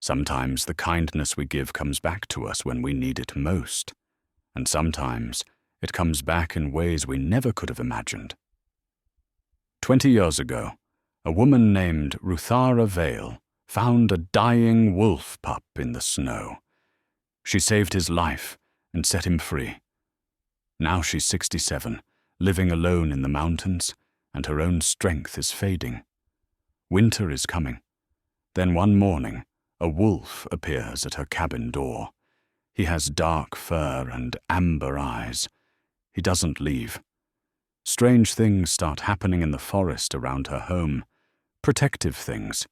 Sometimes the kindness we give comes back to us when we need it most, and sometimes it comes back in ways we never could have imagined. 20 years ago, a woman named Ruthara Vale found a dying wolf pup in the snow. She saved his life and set him free. Now she's 67, living alone in the mountains, and her own strength is fading. Winter is coming. Then one morning, a wolf appears at her cabin door. He has dark fur and amber eyes. He doesn't leave. Strange things start happening in the forest around her home. Protective things.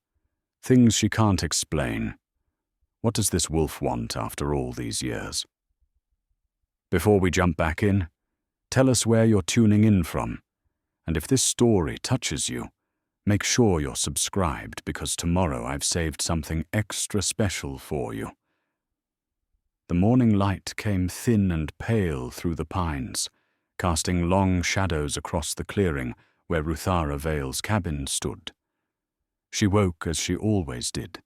Things she can't explain. What does this wolf want after all these years? Before we jump back in, tell us where you're tuning in from. And if this story touches you, make sure you're subscribed, because tomorrow I've saved something extra special for you. The morning light came thin and pale through the pines, casting long shadows across the clearing where Ruthara Vale's cabin stood. She woke as she always did,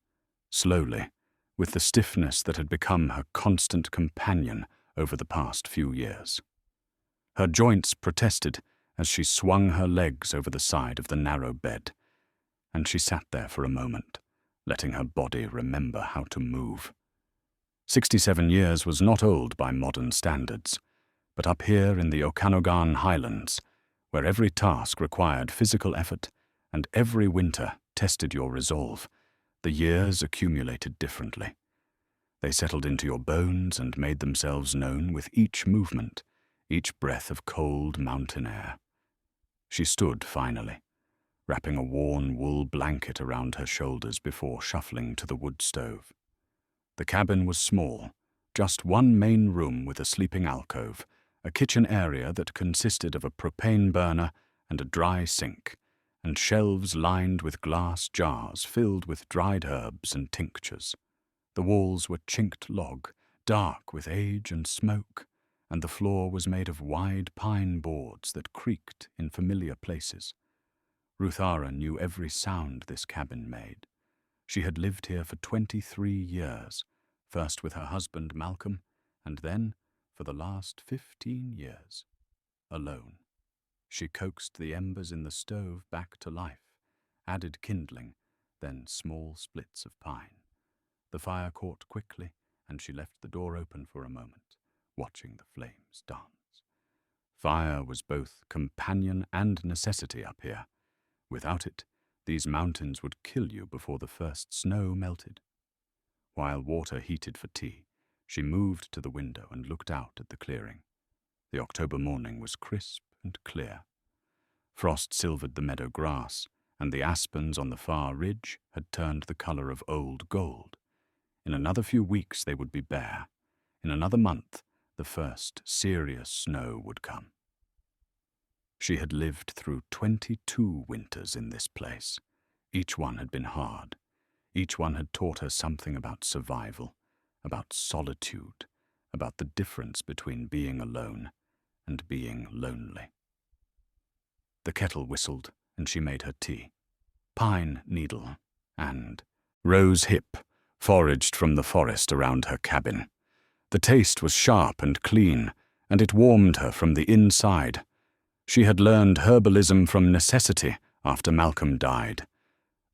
slowly, with the stiffness that had become her constant companion over the past few years. Her joints protested as she swung her legs over the side of the narrow bed, and she sat there for a moment, letting her body remember how to move. 67 years was not old by modern standards, but up here in the Okanagan Highlands, where every task required physical effort and every winter tested your resolve, the years accumulated differently. They settled into your bones and made themselves known with each movement, each breath of cold mountain air. She stood finally, wrapping a worn wool blanket around her shoulders before shuffling to the wood stove. The cabin was small, just one main room with a sleeping alcove, a kitchen area that consisted of a propane burner and a dry sink, and shelves lined with glass jars filled with dried herbs and tinctures. The walls were chinked log, dark with age and smoke, and the floor was made of wide pine boards that creaked in familiar places. Ruthara knew every sound this cabin made. She had lived here for 23 years, first with her husband Malcolm, and then, for the last 15 years, alone. She coaxed the embers in the stove back to life, added kindling, then small splits of pine. The fire caught quickly, and she left the door open for a moment, watching the flames dance. Fire was both companion and necessity up here. Without it, these mountains would kill you before the first snow melted. While water heated for tea, she moved to the window and looked out at the clearing. The October morning was crisp and clear. Frost silvered the meadow grass, and the aspens on the far ridge had turned the color of old gold. In another few weeks they would be bare. In another month, the first serious snow would come. She had lived through 22 winters in this place. Each one had been hard. Each one had taught her something about survival, about solitude, about the difference between being alone and being lonely. The kettle whistled, and she made her tea. Pine needle and rose hip foraged from the forest around her cabin. The taste was sharp and clean, and it warmed her from the inside. She had learned herbalism from necessity after Malcolm died.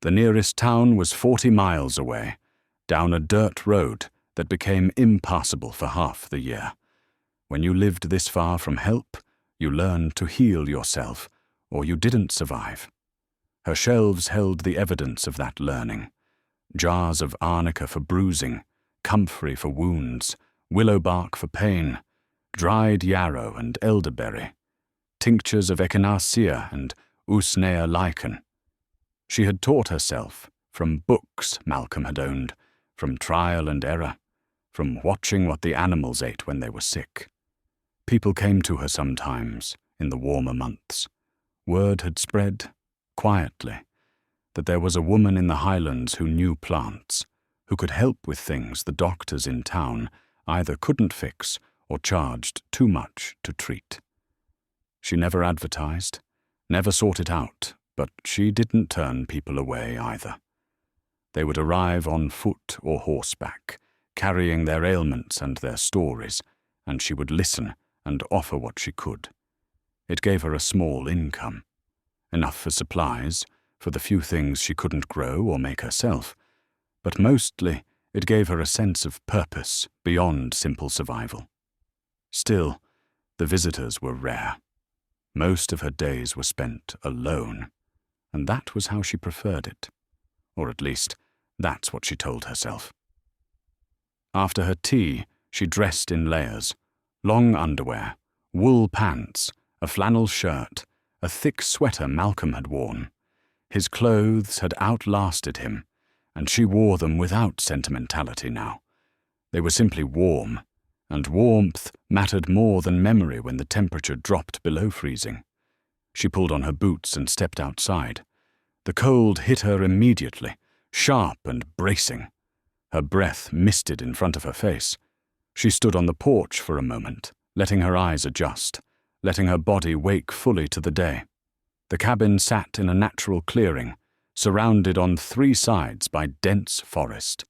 The nearest town was 40 miles away, down a dirt road that became impassable for half the year. When you lived this far from help, you learned to heal yourself, or you didn't survive. Her shelves held the evidence of that learning. Jars of arnica for bruising, comfrey for wounds, willow bark for pain, dried yarrow and elderberry, tinctures of echinacea and usnea lichen. She had taught herself, from books Malcolm had owned, from trial and error, from watching what the animals ate when they were sick. People came to her sometimes in the warmer months. Word had spread, quietly, that there was a woman in the highlands who knew plants, who could help with things the doctors in town either couldn't fix or charged too much to treat. She never advertised, never sought it out, but she didn't turn people away either. They would arrive on foot or horseback, carrying their ailments and their stories, and she would listen and offer what she could. It gave her a small income, enough for supplies, for the few things she couldn't grow or make herself, but mostly it gave her a sense of purpose beyond simple survival. Still, the visitors were rare. Most of her days were spent alone, and that was how she preferred it. Or at least, that's what she told herself. After her tea, she dressed in layers: long underwear, wool pants, a flannel shirt, a thick sweater Malcolm had worn. His clothes had outlasted him, and she wore them without sentimentality now. They were simply warm, and warmth mattered more than memory when the temperature dropped below freezing. She pulled on her boots and stepped outside. The cold hit her immediately, sharp and bracing. Her breath misted in front of her face. She stood on the porch for a moment, letting her eyes adjust, letting her body wake fully to the day. The cabin sat in a natural clearing, surrounded on 3 sides by dense forest: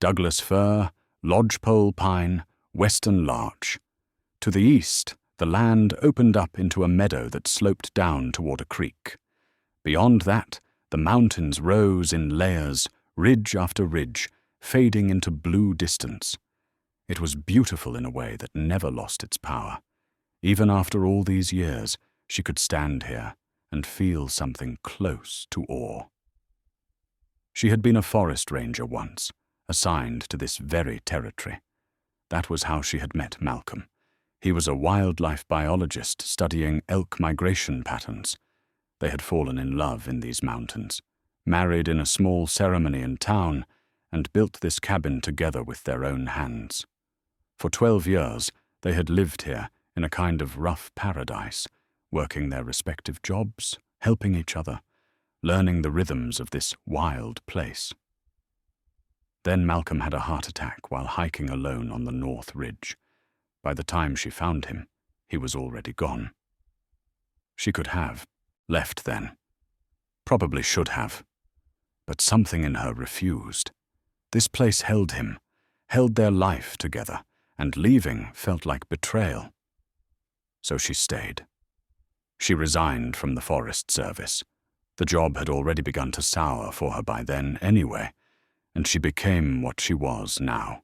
Douglas fir, lodgepole pine, western larch. To the east, the land opened up into a meadow that sloped down toward a creek. Beyond that, the mountains rose in layers, ridge after ridge, fading into blue distance. It was beautiful in a way that never lost its power. Even after all these years, she could stand here and feel something close to awe. She had been a forest ranger once, assigned to this very territory. That was how she had met Malcolm. He was a wildlife biologist studying elk migration patterns. They had fallen in love in these mountains, married in a small ceremony in town, and built this cabin together with their own hands. For 12 years, they had lived here in a kind of rough paradise, working their respective jobs, helping each other, learning the rhythms of this wild place. Then Malcolm had a heart attack while hiking alone on the North Ridge. By the time she found him, he was already gone. She could have left then. Probably should have. But something in her refused. This place held him, held their life together, and leaving felt like betrayal. So she stayed. She resigned from the Forest Service. The job had already begun to sour for her by then anyway, and she became what she was now: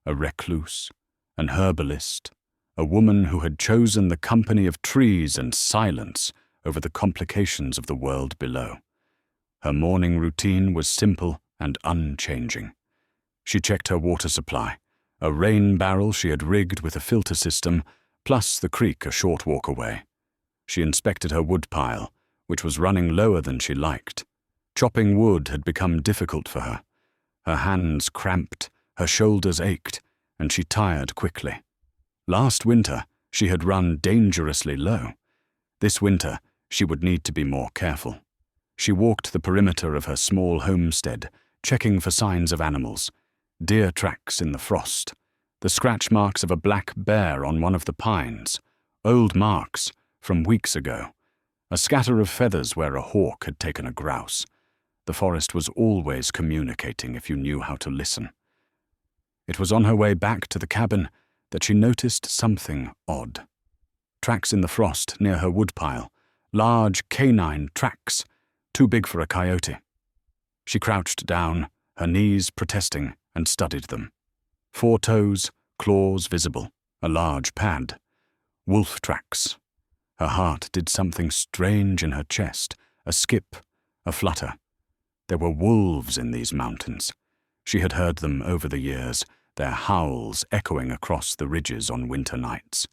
a recluse, an herbalist, a woman who had chosen the company of trees and silence over the complications of the world below. Her morning routine was simple and unchanging. She checked her water supply, a rain barrel she had rigged with a filter system, plus the creek a short walk away. She inspected her woodpile, which was running lower than she liked. Chopping wood had become difficult for her. Her hands cramped, her shoulders ached, and she tired quickly. Last winter, she had run dangerously low. This winter, she would need to be more careful. She walked the perimeter of her small homestead, checking for signs of animals: deer tracks in the frost, the scratch marks of a black bear on one of the pines, old marks from weeks ago, a scatter of feathers where a hawk had taken a grouse. The forest was always communicating if you knew how to listen. It was on her way back to the cabin that she noticed something odd. Tracks in the frost near her woodpile, large canine tracks, too big for a coyote. She crouched down, her knees protesting, and studied them. 4 toes, claws visible, a large pad. Wolf tracks. Her heart did something strange in her chest, a skip, a flutter. There were wolves in these mountains. She had heard them over the years, their howls echoing across the ridges on winter nights.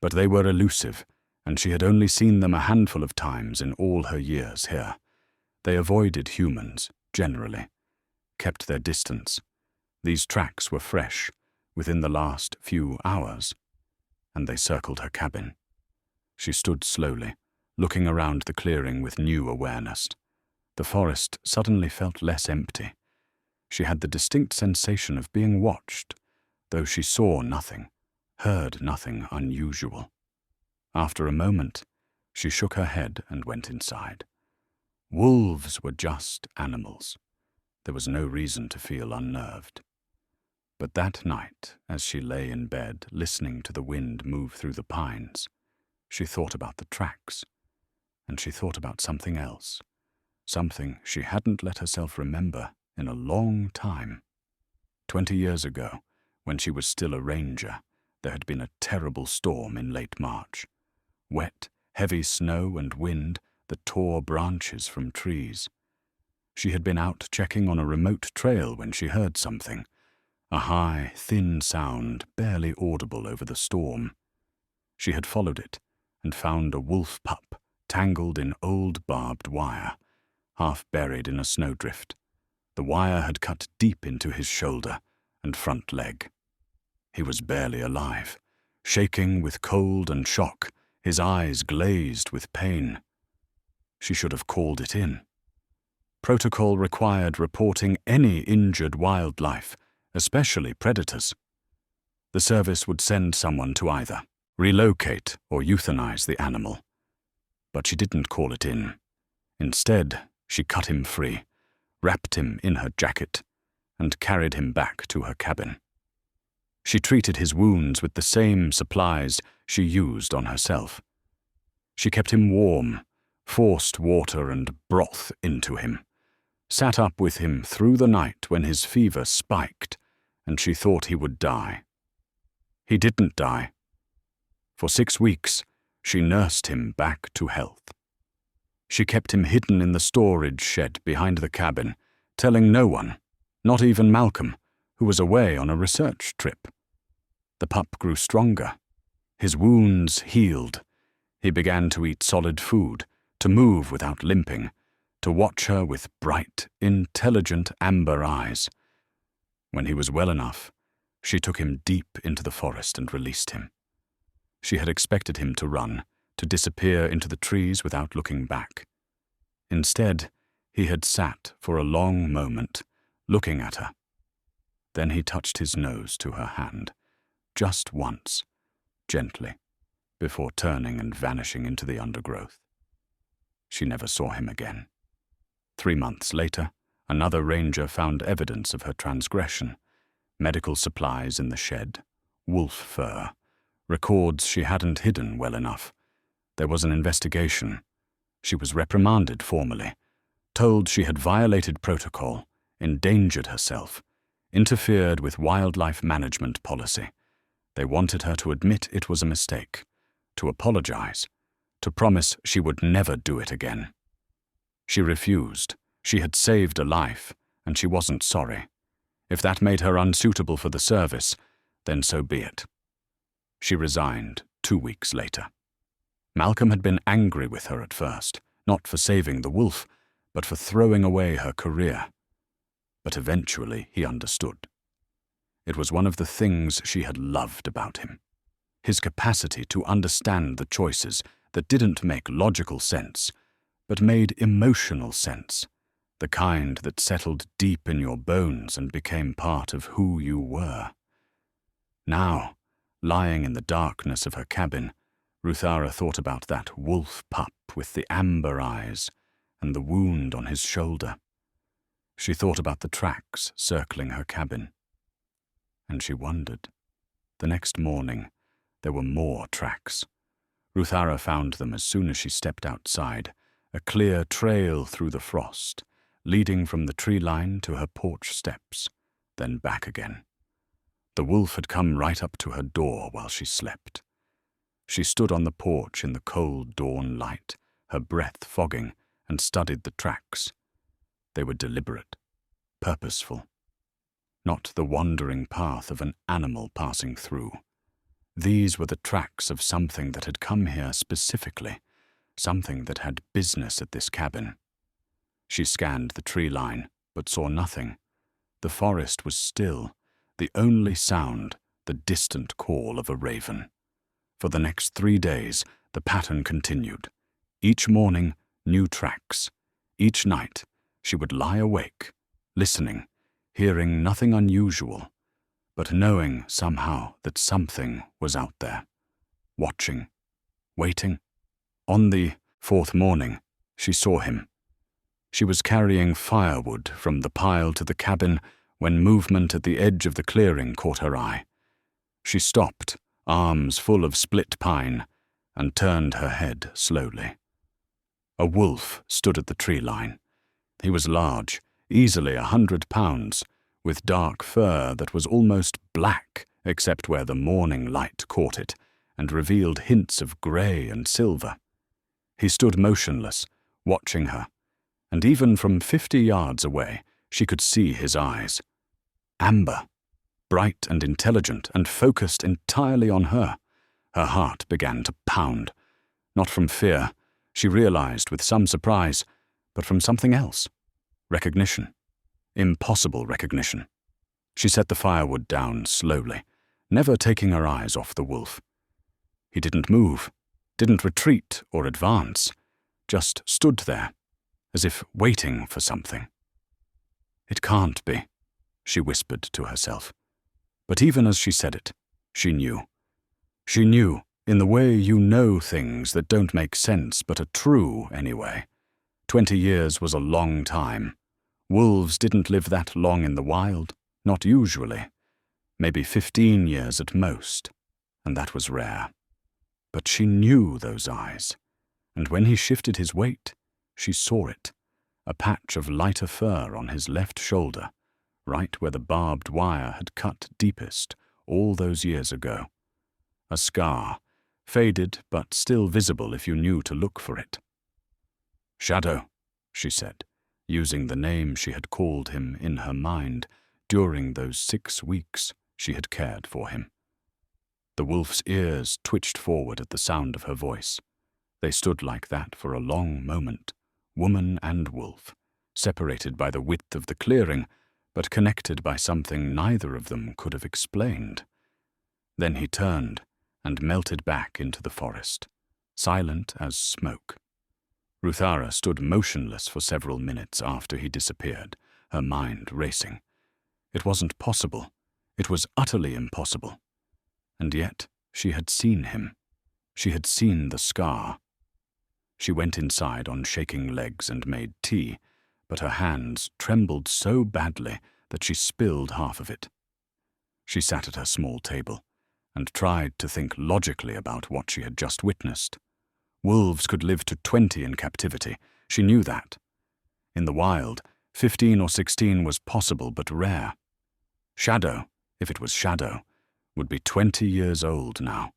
But they were elusive, and she had only seen them a handful of times in all her years here. They avoided humans, generally, kept their distance. These tracks were fresh, within the last few hours, and they circled her cabin. She stood slowly, looking around the clearing with new awareness. The forest suddenly felt less empty. She had the distinct sensation of being watched, though she saw nothing, heard nothing unusual. After a moment, she shook her head and went inside. Wolves were just animals. There was no reason to feel unnerved. But that night, as she lay in bed, listening to the wind move through the pines, she thought about the tracks, and she thought about something else, something she hadn't let herself remember in a long time. 20 years ago, when she was still a ranger, there had been a terrible storm in late March. Wet, heavy snow and wind that tore branches from trees. She had been out checking on a remote trail when she heard something, a high, thin sound barely audible over the storm. She had followed it and found a wolf pup tangled in old barbed wire, half buried in a snowdrift. The wire had cut deep into his shoulder and front leg. He was barely alive, shaking with cold and shock, his eyes glazed with pain. She should have called it in. Protocol required reporting any injured wildlife, especially predators. The service would send someone to either relocate or euthanize the animal. But she didn't call it in. Instead, she cut him free, wrapped him in her jacket, and carried him back to her cabin. She treated his wounds with the same supplies she used on herself. She kept him warm, forced water and broth into him, sat up with him through the night when his fever spiked and she thought he would die. He didn't die. For 6 weeks, she nursed him back to health. She kept him hidden in the storage shed behind the cabin, telling no one, not even Malcolm, who was away on a research trip. The pup grew stronger. His wounds healed. He began to eat solid food, to move without limping, to watch her with bright, intelligent amber eyes. When he was well enough, she took him deep into the forest and released him. She had expected him to run, to disappear into the trees without looking back. Instead, he had sat for a long moment, looking at her. Then he touched his nose to her hand, just once, gently, before turning and vanishing into the undergrowth. She never saw him again. 3 months later, another ranger found evidence of her transgression: medical supplies in the shed, wolf fur, records she hadn't hidden well enough. There was an investigation. She was reprimanded formally, told she had violated protocol, endangered herself, interfered with wildlife management policy. They wanted her to admit it was a mistake, to apologize, to promise she would never do it again. She refused. She had saved a life, and she wasn't sorry. If that made her unsuitable for the service, then so be it. She resigned 2 weeks later. Malcolm had been angry with her at first, not for saving the wolf, but for throwing away her career. But eventually he understood. It was one of the things she had loved about him: his capacity to understand the choices that didn't make logical sense, but made emotional sense, the kind that settled deep in your bones and became part of who you were. Now, lying in the darkness of her cabin, Ruthara thought about that wolf pup with the amber eyes and the wound on his shoulder. She thought about the tracks circling her cabin. And she wondered. The next morning, there were more tracks. Ruthara found them as soon as she stepped outside, a clear trail through the frost, leading from the tree line to her porch steps, then back again. The wolf had come right up to her door while she slept. She stood on the porch in the cold dawn light, her breath fogging, and studied the tracks. They were deliberate, purposeful. Not the wandering path of an animal passing through. These were the tracks of something that had come here specifically, something that had business at this cabin. She scanned the tree line, but saw nothing. The forest was still, the only sound, the distant call of a raven. For the next 3 days, the pattern continued. Each morning, new tracks. Each night, she would lie awake, listening, hearing nothing unusual, but knowing somehow that something was out there, watching, waiting. On the 4th morning, she saw him. She was carrying firewood from the pile to the cabin when movement at the edge of the clearing caught her eye. She stopped, arms full of split pine, and turned her head slowly. A wolf stood at the tree line. He was large, easily 100 pounds, with dark fur that was almost black except where the morning light caught it and revealed hints of grey and silver. He stood motionless, watching her, and even from 50 yards away she could see his eyes. Amber, bright and intelligent and focused entirely on her. Her heart began to pound. Not from fear, she realized with some surprise, but from something else. Recognition. Impossible recognition. She set the firewood down slowly, never taking her eyes off the wolf. He didn't move, didn't retreat or advance, just stood there, as if waiting for something. It can't be, she whispered to herself. But even as she said it, she knew. She knew, in the way you know things that don't make sense but are true anyway. 20 years was a long time. Wolves didn't live that long in the wild, not usually. Maybe 15 years at most, and that was rare. But she knew those eyes, and when he shifted his weight, she saw it, a patch of lighter fur on his left shoulder, right where the barbed wire had cut deepest all those years ago. A scar, faded but still visible if you knew to look for it. "Shadow," she said, using the name she had called him in her mind during those 6 weeks she had cared for him. The wolf's ears twitched forward at the sound of her voice. They stood like that for a long moment, woman and wolf, separated by the width of the clearing, but connected by something neither of them could have explained. Then he turned and melted back into the forest, silent as smoke. Ruthara stood motionless for several minutes after he disappeared, her mind racing. It wasn't possible. It was utterly impossible. And yet she had seen him. She had seen the scar. She went inside on shaking legs and made tea, but her hands trembled so badly that she spilled half of it. She sat at her small table and tried to think logically about what she had just witnessed. Wolves could live to 20 in captivity. She knew that. In the wild, 15 or 16 was possible but rare. Shadow, if it was Shadow, would be 20 years old now.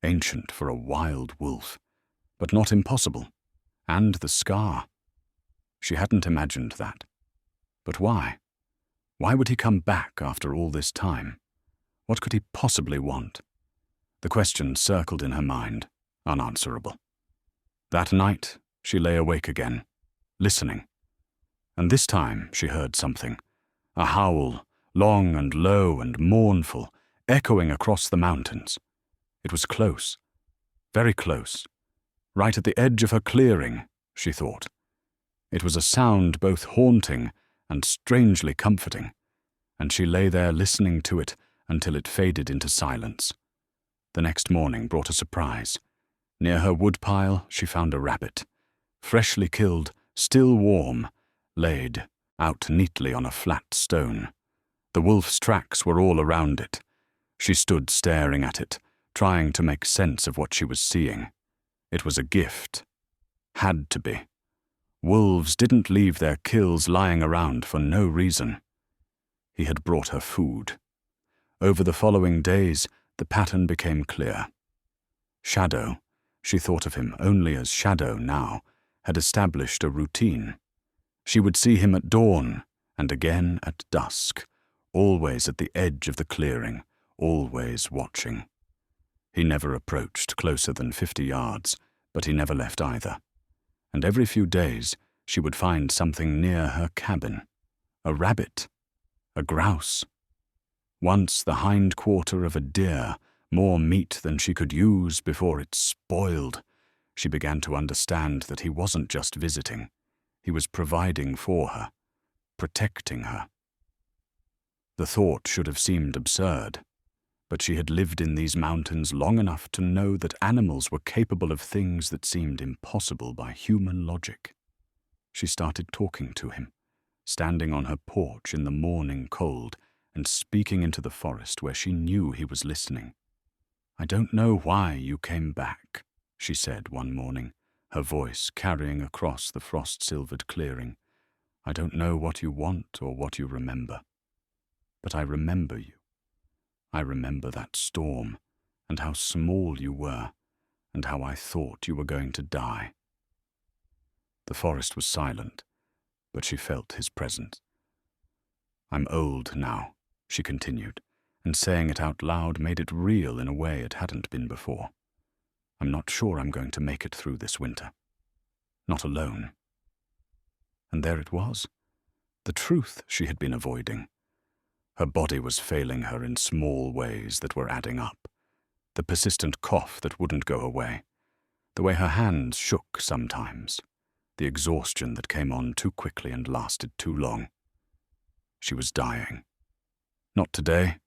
Ancient for a wild wolf, but not impossible. And the scar. She hadn't imagined that. But why? Why would he come back after all this time? What could he possibly want? The question circled in her mind, unanswerable. That night, she lay awake again, listening. And this time she heard something, a howl, long and low and mournful, echoing across the mountains. It was close, very close, right at the edge of her clearing, she thought. It was a sound both haunting and strangely comforting, and she lay there listening to it until it faded into silence. The next morning brought a surprise. Near her woodpile she found a rabbit, freshly killed, still warm, laid out neatly on a flat stone. The wolf's tracks were all around it. She stood staring at it, trying to make sense of what she was seeing. It was a gift. Had to be. Wolves didn't leave their kills lying around for no reason. He had brought her food. Over the following days, the pattern became clear. Shadow, she thought of him only as Shadow now, had established a routine. She would see him at dawn and again at dusk, always at the edge of the clearing, always watching. He never approached closer than 50 yards, but he never left either. And every few days she would find something near her cabin. A rabbit, a grouse. Once the hind quarter of a deer, more meat than she could use before it spoiled. She began to understand that he wasn't just visiting. He was providing for her, protecting her. The thought should have seemed absurd, but she had lived in these mountains long enough to know that animals were capable of things that seemed impossible by human logic. She started talking to him, standing on her porch in the morning cold and speaking into the forest where she knew he was listening. "I don't know why you came back," she said one morning, her voice carrying across the frost-silvered clearing. "I don't know what you want or what you remember. But I remember you. I remember that storm, and how small you were, and how I thought you were going to die." The forest was silent, but she felt his presence. "I'm old now," she continued, and saying it out loud made it real in a way it hadn't been before. "I'm not sure I'm going to make it through this winter. Not alone." And there it was, the truth she had been avoiding. Her body was failing her in small ways that were adding up. The persistent cough that wouldn't go away, the way her hands shook sometimes, the exhaustion that came on too quickly and lasted too long. She was dying. Not today,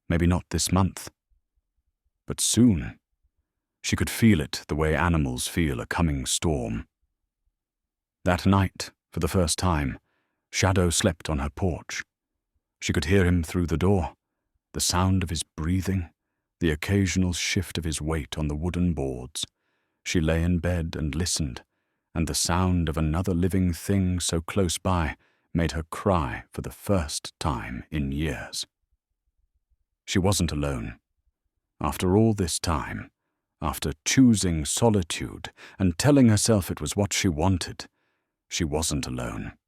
maybe not this month, but soon. She could feel it the way animals feel a coming storm. That night, for the first time, Shadow slept on her porch. She could hear him through the door, the sound of his breathing, the occasional shift of his weight on the wooden boards. She lay in bed and listened, and the sound of another living thing so close by made her cry for the first time in years. She wasn't alone. After all this time, after choosing solitude and telling herself it was what she wanted, she wasn't alone.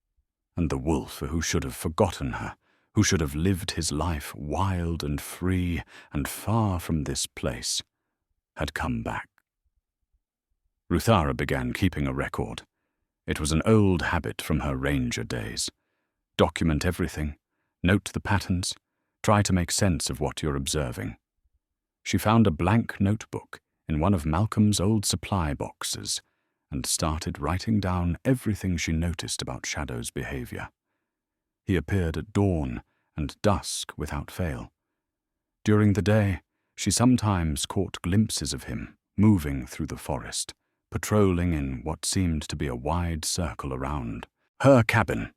And the wolf who should have forgotten her, who should have lived his life wild and free and far from this place, had come back. Ruthara began keeping a record. It was an old habit from her ranger days. Document everything, note the patterns, try to make sense of what you're observing. She found a blank notebook in one of Malcolm's old supply boxes and started writing down everything she noticed about Shadow's behavior. He appeared at dawn and dusk without fail. During the day, she sometimes caught glimpses of him moving through the forest, patrolling in what seemed to be a wide circle around her cabin.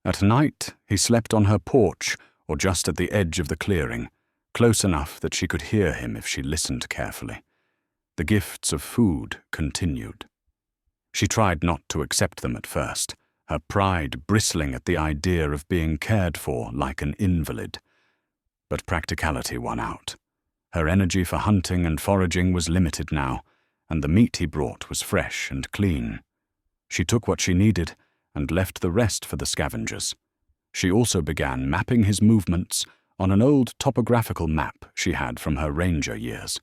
At night, he slept on her porch or just at the edge of the clearing, close enough that she could hear him if she listened carefully. The gifts of food continued. She tried not to accept them at first, her pride bristling at the idea of being cared for like an invalid. But practicality won out. Her energy for hunting and foraging was limited now, and the meat he brought was fresh and clean. She took what she needed and left the rest for the scavengers. She also began mapping his movements on an old topographical map she had from her ranger years.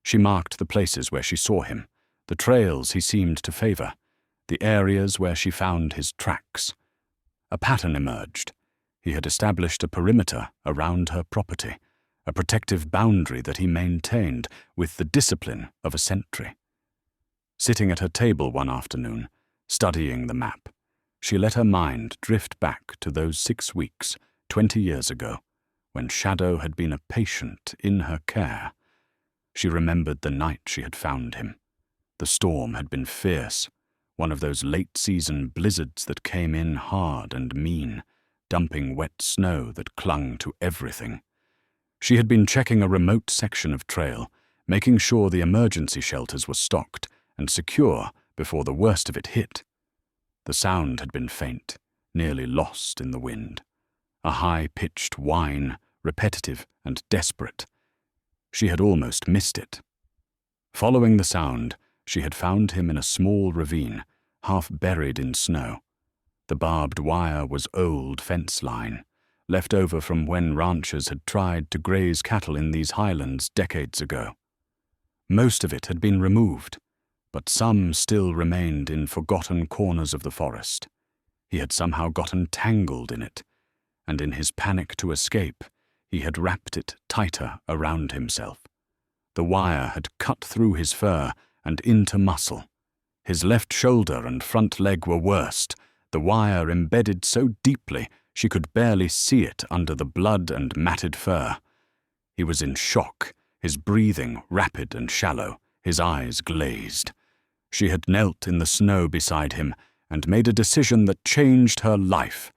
She marked the places where she saw him, the trails he seemed to favor, the areas where she found his tracks. A pattern emerged. He had established a perimeter around her property, a protective boundary that he maintained with the discipline of a sentry. Sitting at her table one afternoon, studying the map, she let her mind drift back to those 6 weeks, 20 years ago, when Shadow had been a patient in her care. She remembered the night she had found him. The storm had been fierce, one of those late-season blizzards that came in hard and mean, dumping wet snow that clung to everything. She had been checking a remote section of trail, making sure the emergency shelters were stocked and secure before the worst of it hit. The sound had been faint, nearly lost in the wind. A high-pitched whine, repetitive and desperate. She had almost missed it. Following the sound, she had found him in a small ravine, half buried in snow. The barbed wire was old fence line, left over from when ranchers had tried to graze cattle in these highlands decades ago. Most of it had been removed, but some still remained in forgotten corners of the forest. He had somehow gotten tangled in it, and in his panic to escape, he had wrapped it tighter around himself. The wire had cut through his fur and into muscle. His left shoulder and front leg were worst, the wire embedded so deeply she could barely see it under the blood and matted fur. He was in shock, his breathing rapid and shallow, his eyes glazed. She had knelt in the snow beside him and made a decision that changed her life.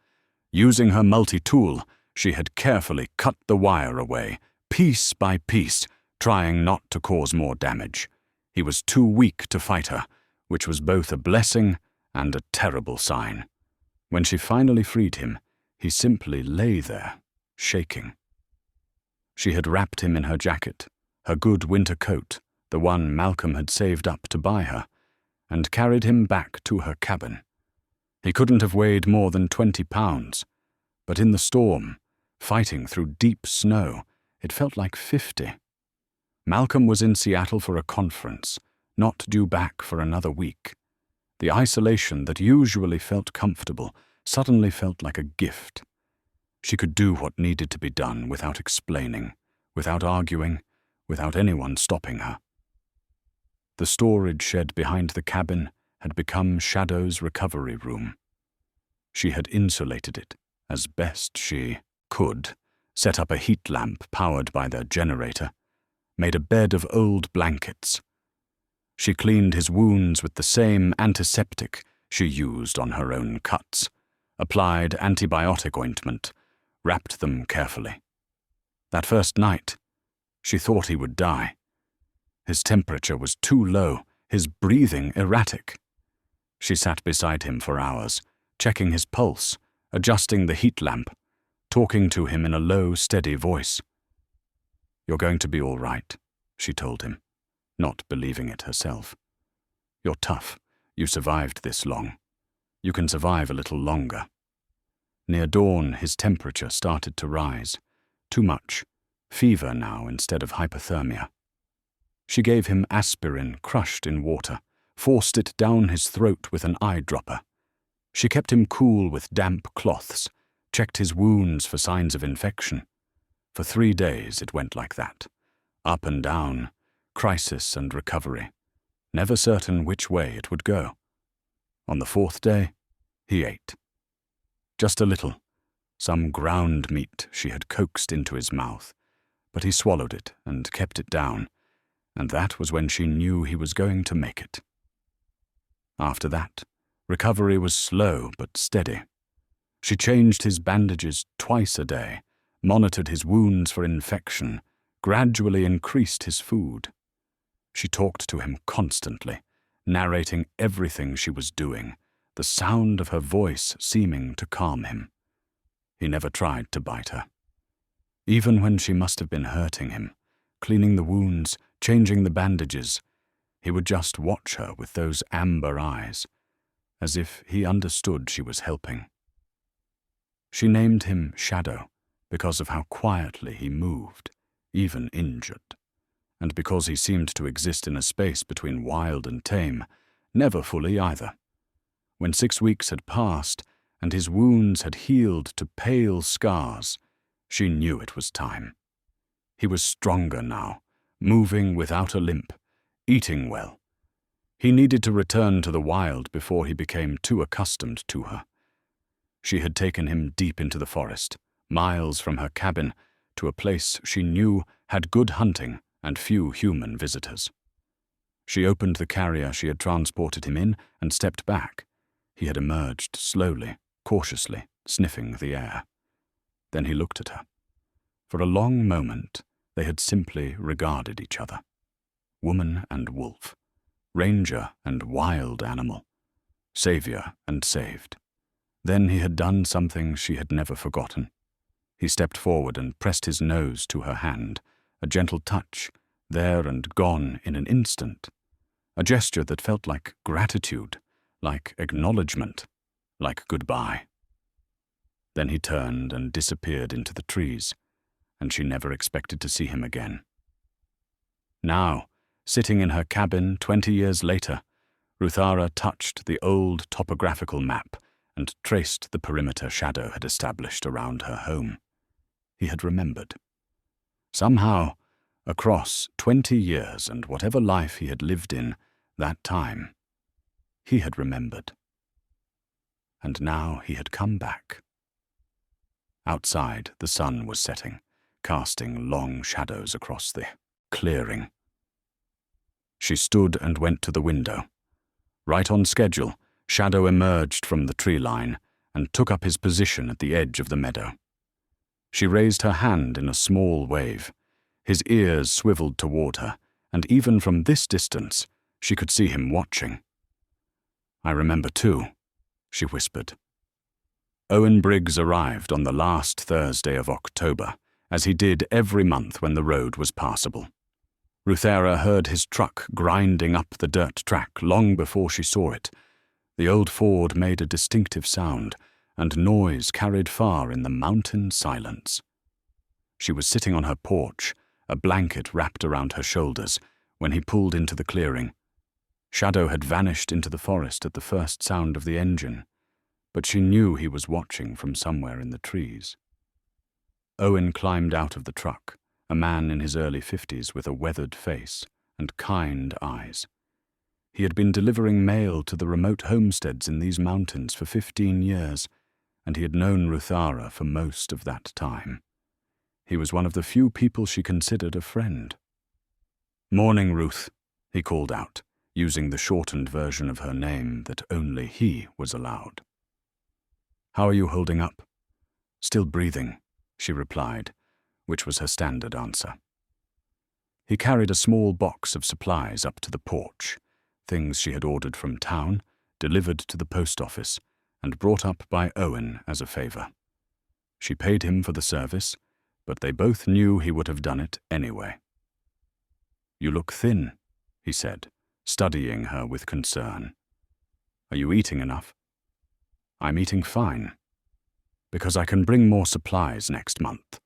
Using her multi-tool, she had carefully cut the wire away, piece by piece, trying not to cause more damage. He was too weak to fight her, which was both a blessing and a terrible sign. When she finally freed him, he simply lay there, shaking. She had wrapped him in her jacket, her good winter coat, the one Malcolm had saved up to buy her, and carried him back to her cabin. He couldn't have weighed more than 20 pounds, but in the storm, fighting through deep snow, it felt like 50. Malcolm was in Seattle for a conference, not due back for another week. The isolation that usually felt comfortable suddenly felt like a gift. She could do what needed to be done without explaining, without arguing, without anyone stopping her. The storage shed behind the cabin had become Shadow's recovery room. She had insulated it as best she could, set up a heat lamp powered by their generator, made a bed of old blankets. She cleaned his wounds with the same antiseptic she used on her own cuts, applied antibiotic ointment, wrapped them carefully. That first night, she thought he would die. His temperature was too low, his breathing erratic. She sat beside him for hours, checking his pulse, adjusting the heat lamp, talking to him in a low, steady voice. "You're going to be all right," she told him, not believing it herself. "You're tough. You survived this long. You can survive a little longer." Near dawn, his temperature started to rise. Too much. Fever now instead of hypothermia. She gave him aspirin crushed in water, forced it down his throat with an eyedropper. She kept him cool with damp cloths, checked his wounds for signs of infection. For 3 days it went like that, up and down, crisis and recovery, never certain which way it would go. On the 4th day, he ate. Just a little, some ground meat she had coaxed into his mouth, but he swallowed it and kept it down, and that was when she knew he was going to make it. After that, recovery was slow but steady. She changed his bandages twice a day, monitored his wounds for infection, gradually increased his food. She talked to him constantly, narrating everything she was doing, the sound of her voice seeming to calm him. He never tried to bite her. Even when she must have been hurting him, cleaning the wounds, changing the bandages, he would just watch her with those amber eyes, as if he understood she was helping. She named him Shadow because of how quietly he moved, even injured, and because he seemed to exist in a space between wild and tame, never fully either. When 6 weeks had passed and his wounds had healed to pale scars, she knew it was time. He was stronger now, moving without a limp, eating well. He needed to return to the wild before he became too accustomed to her. She had taken him deep into the forest, miles from her cabin, to a place she knew had good hunting and few human visitors. She opened the carrier she had transported him in and stepped back. He had emerged slowly, cautiously, sniffing the air. Then he looked at her. For a long moment, they had simply regarded each other. Woman and wolf, ranger and wild animal, savior and saved. Then he had done something she had never forgotten. He stepped forward and pressed his nose to her hand, a gentle touch, there and gone in an instant. A gesture that felt like gratitude, like acknowledgement, like goodbye. Then he turned and disappeared into the trees, and she never expected to see him again. Now, sitting in her cabin 20 years later, Ruthara touched the old topographical map and traced the perimeter Shadow had established around her home. He had remembered. Somehow, across 20 years and whatever life he had lived in that time, he had remembered. And now he had come back. Outside, the sun was setting, casting long shadows across the clearing. She stood and went to the window. Right on schedule, Shadow emerged from the tree line and took up his position at the edge of the meadow. She raised her hand in a small wave. His ears swiveled toward her, and even from this distance, she could see him watching. "I remember too," she whispered. Owen Briggs arrived on the last Thursday of October, as he did every month when the road was passable. Ruthara heard his truck grinding up the dirt track long before she saw it. The old Ford made a distinctive sound, and noise carried far in the mountain silence. She was sitting on her porch, a blanket wrapped around her shoulders, when he pulled into the clearing. Shadow had vanished into the forest at the first sound of the engine, but she knew he was watching from somewhere in the trees. Owen climbed out of the truck, a man in his early 50s with a weathered face and kind eyes. He had been delivering mail to the remote homesteads in these mountains for 15 years, and he had known Ruthara for most of that time. He was one of the few people she considered a friend. "Morning, Ruth," he called out, using the shortened version of her name that only he was allowed. "How are you holding up?" "Still breathing," she replied, which was her standard answer. He carried a small box of supplies up to the porch, things she had ordered from town, delivered to the post office, and brought up by Owen as a favor. She paid him for the service, but they both knew he would have done it anyway. "You look thin," he said, studying her with concern. "Are you eating enough?" "I'm eating fine. Because I can bring more supplies next month.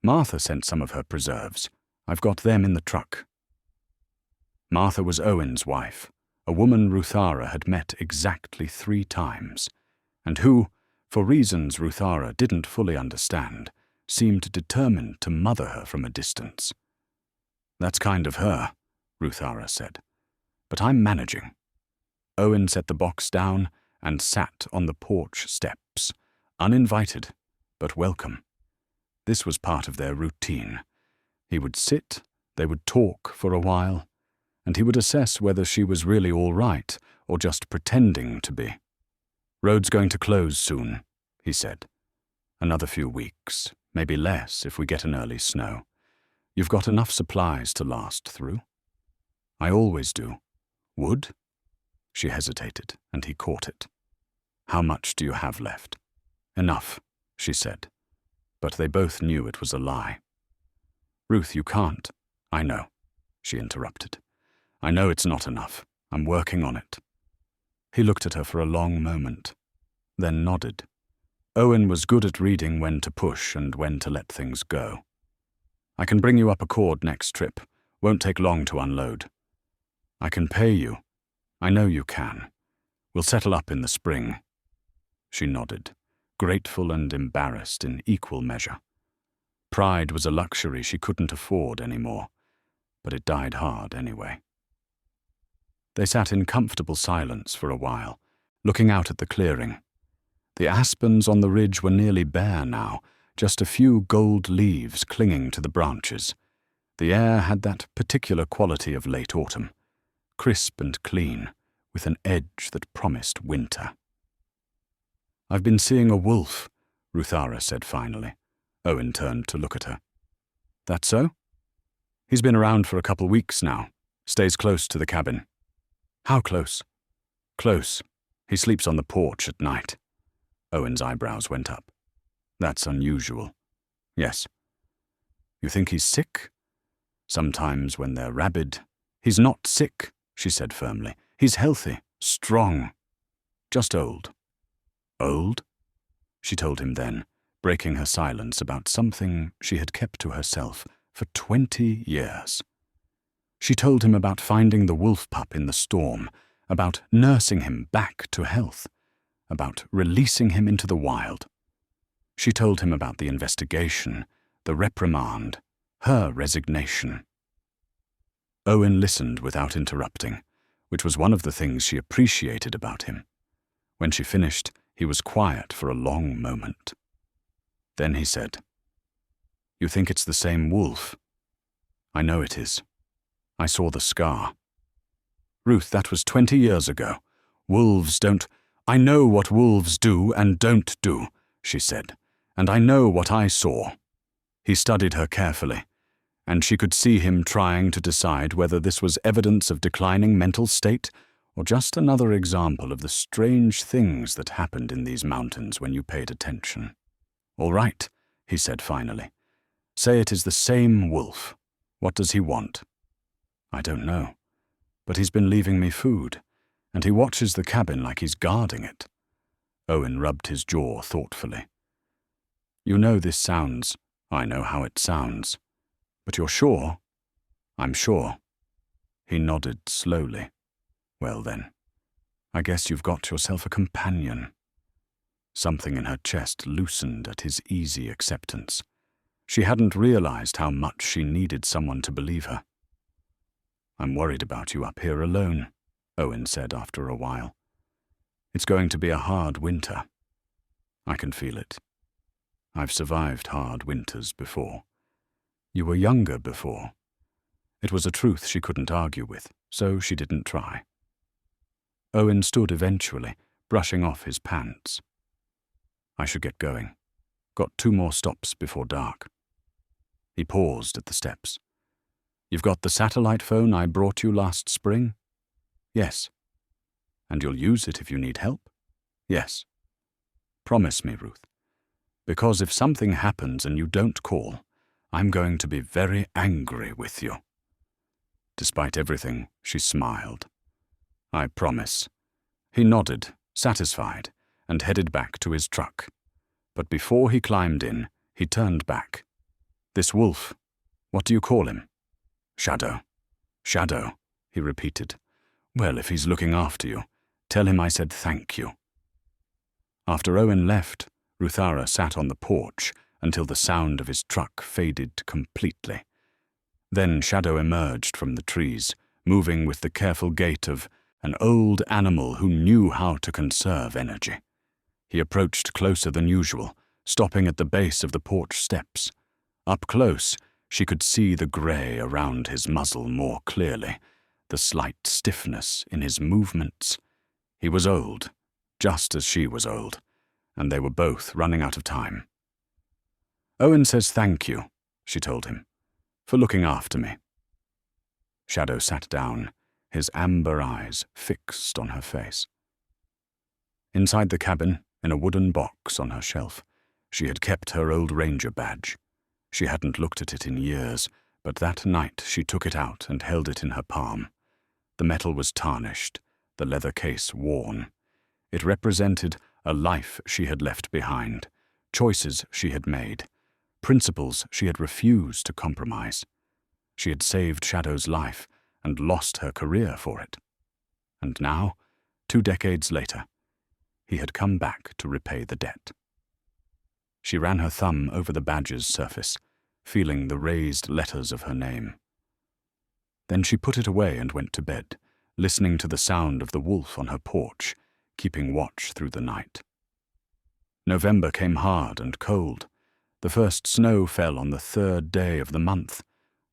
Martha sent some of her preserves. I've got them in the truck." Martha was Owen's wife, a woman Ruthara had met exactly 3 times, and who, for reasons Ruthara didn't fully understand, seemed determined to mother her from a distance. "That's kind of her," Ruthara said, "but I'm managing." Owen set the box down and sat on the porch steps, uninvited, but welcome. This was part of their routine. He would sit, they would talk for a while, and he would assess whether she was really all right or just pretending to be. "Road's going to close soon," he said. "Another few weeks, maybe less if we get an early snow. You've got enough supplies to last through?" "I always do." "Wood?" She hesitated, and he caught it. "How much do you have left?" "Enough," she said, but they both knew it was a lie. "Ruth, you can't." "I know," she interrupted. "I know it's not enough. I'm working on it." He looked at her for a long moment, then nodded. Owen was good at reading when to push and when to let things go. "I can bring you up a cord next trip. Won't take long to unload." "I can pay you." "I know you can. We'll settle up in the spring." She nodded, grateful and embarrassed in equal measure. Pride was a luxury she couldn't afford anymore, but it died hard anyway. They sat in comfortable silence for a while, looking out at the clearing. The aspens on the ridge were nearly bare now, just a few gold leaves clinging to the branches. The air had that particular quality of late autumn, crisp and clean, with an edge that promised winter. "I've been seeing a wolf," Ruthara said finally. Owen turned to look at her. "That so?" "He's been around for a couple weeks now. Stays close to the cabin." "How close?" "Close. He sleeps on the porch at night." Owen's eyebrows went up. "That's unusual." "Yes." "You think he's sick?" "Sometimes when they're rabid." "He's not sick," she said firmly. "He's healthy, strong. Just old." "Old?" She told him then, breaking her silence about something she had kept to herself for 20 years. She told him about finding the wolf pup in the storm, about nursing him back to health, about releasing him into the wild. She told him about the investigation, the reprimand, her resignation. Owen listened without interrupting, which was one of the things she appreciated about him. When she finished, he was quiet for a long moment. Then he said, "You think it's the same wolf?" "I know it is. I saw the scar." "Ruth, that was 20 years ago. Wolves don't—" "I know what wolves do and don't do," she said, "and I know what I saw." He studied her carefully, and she could see him trying to decide whether this was evidence of declining mental state or just another example of the strange things that happened in these mountains when you paid attention. "All right," he said finally. "Say it is the same wolf. What does he want?" "I don't know, but he's been leaving me food, and he watches the cabin like he's guarding it." Owen rubbed his jaw thoughtfully. "You know this sounds, I know how it sounds. But you're sure?" "I'm sure." He nodded slowly. "Well then, I guess you've got yourself a companion." Something in her chest loosened at his easy acceptance. She hadn't realized how much she needed someone to believe her. "I'm worried about you up here alone," Owen said after a while. "It's going to be a hard winter. I can feel it. I've survived hard winters before. You were younger before." It was a truth she couldn't argue with, so she didn't try. Owen stood eventually, brushing off his pants. "I should get going. Got 2 more stops before dark." He paused at the steps. "You've got the satellite phone I brought you last spring?" "Yes." "And you'll use it if you need help?" "Yes." "Promise me, Ruth. Because if something happens and you don't call, I'm going to be very angry with you." Despite everything, she smiled. "I promise." He nodded, satisfied, and headed back to his truck. But before he climbed in, he turned back. "This wolf, what do you call him?" "Shadow." "Shadow," he repeated. "Well, if he's looking after you, tell him I said thank you." After Owen left, Ruthara sat on the porch until the sound of his truck faded completely. Then Shadow emerged from the trees, moving with the careful gait of an old animal who knew how to conserve energy. He approached closer than usual, stopping at the base of the porch steps. Up close, she could see the grey around his muzzle more clearly, the slight stiffness in his movements. He was old, just as she was old, and they were both running out of time. "Owen says thank you," she told him, "for looking after me." Shadow sat down, his amber eyes fixed on her face. Inside the cabin, in a wooden box on her shelf, she had kept her old ranger badge. She hadn't looked at it in years, but that night she took it out and held it in her palm. The metal was tarnished, the leather case worn. It represented a life she had left behind, choices she had made, principles she had refused to compromise. She had saved Shadow's life and lost her career for it. And now, 2 decades later, he had come back to repay the debt. She ran her thumb over the badge's surface, feeling the raised letters of her name. Then she put it away and went to bed, listening to the sound of the wolf on her porch, keeping watch through the night. November came hard and cold. The first snow fell on the 3rd day of the month,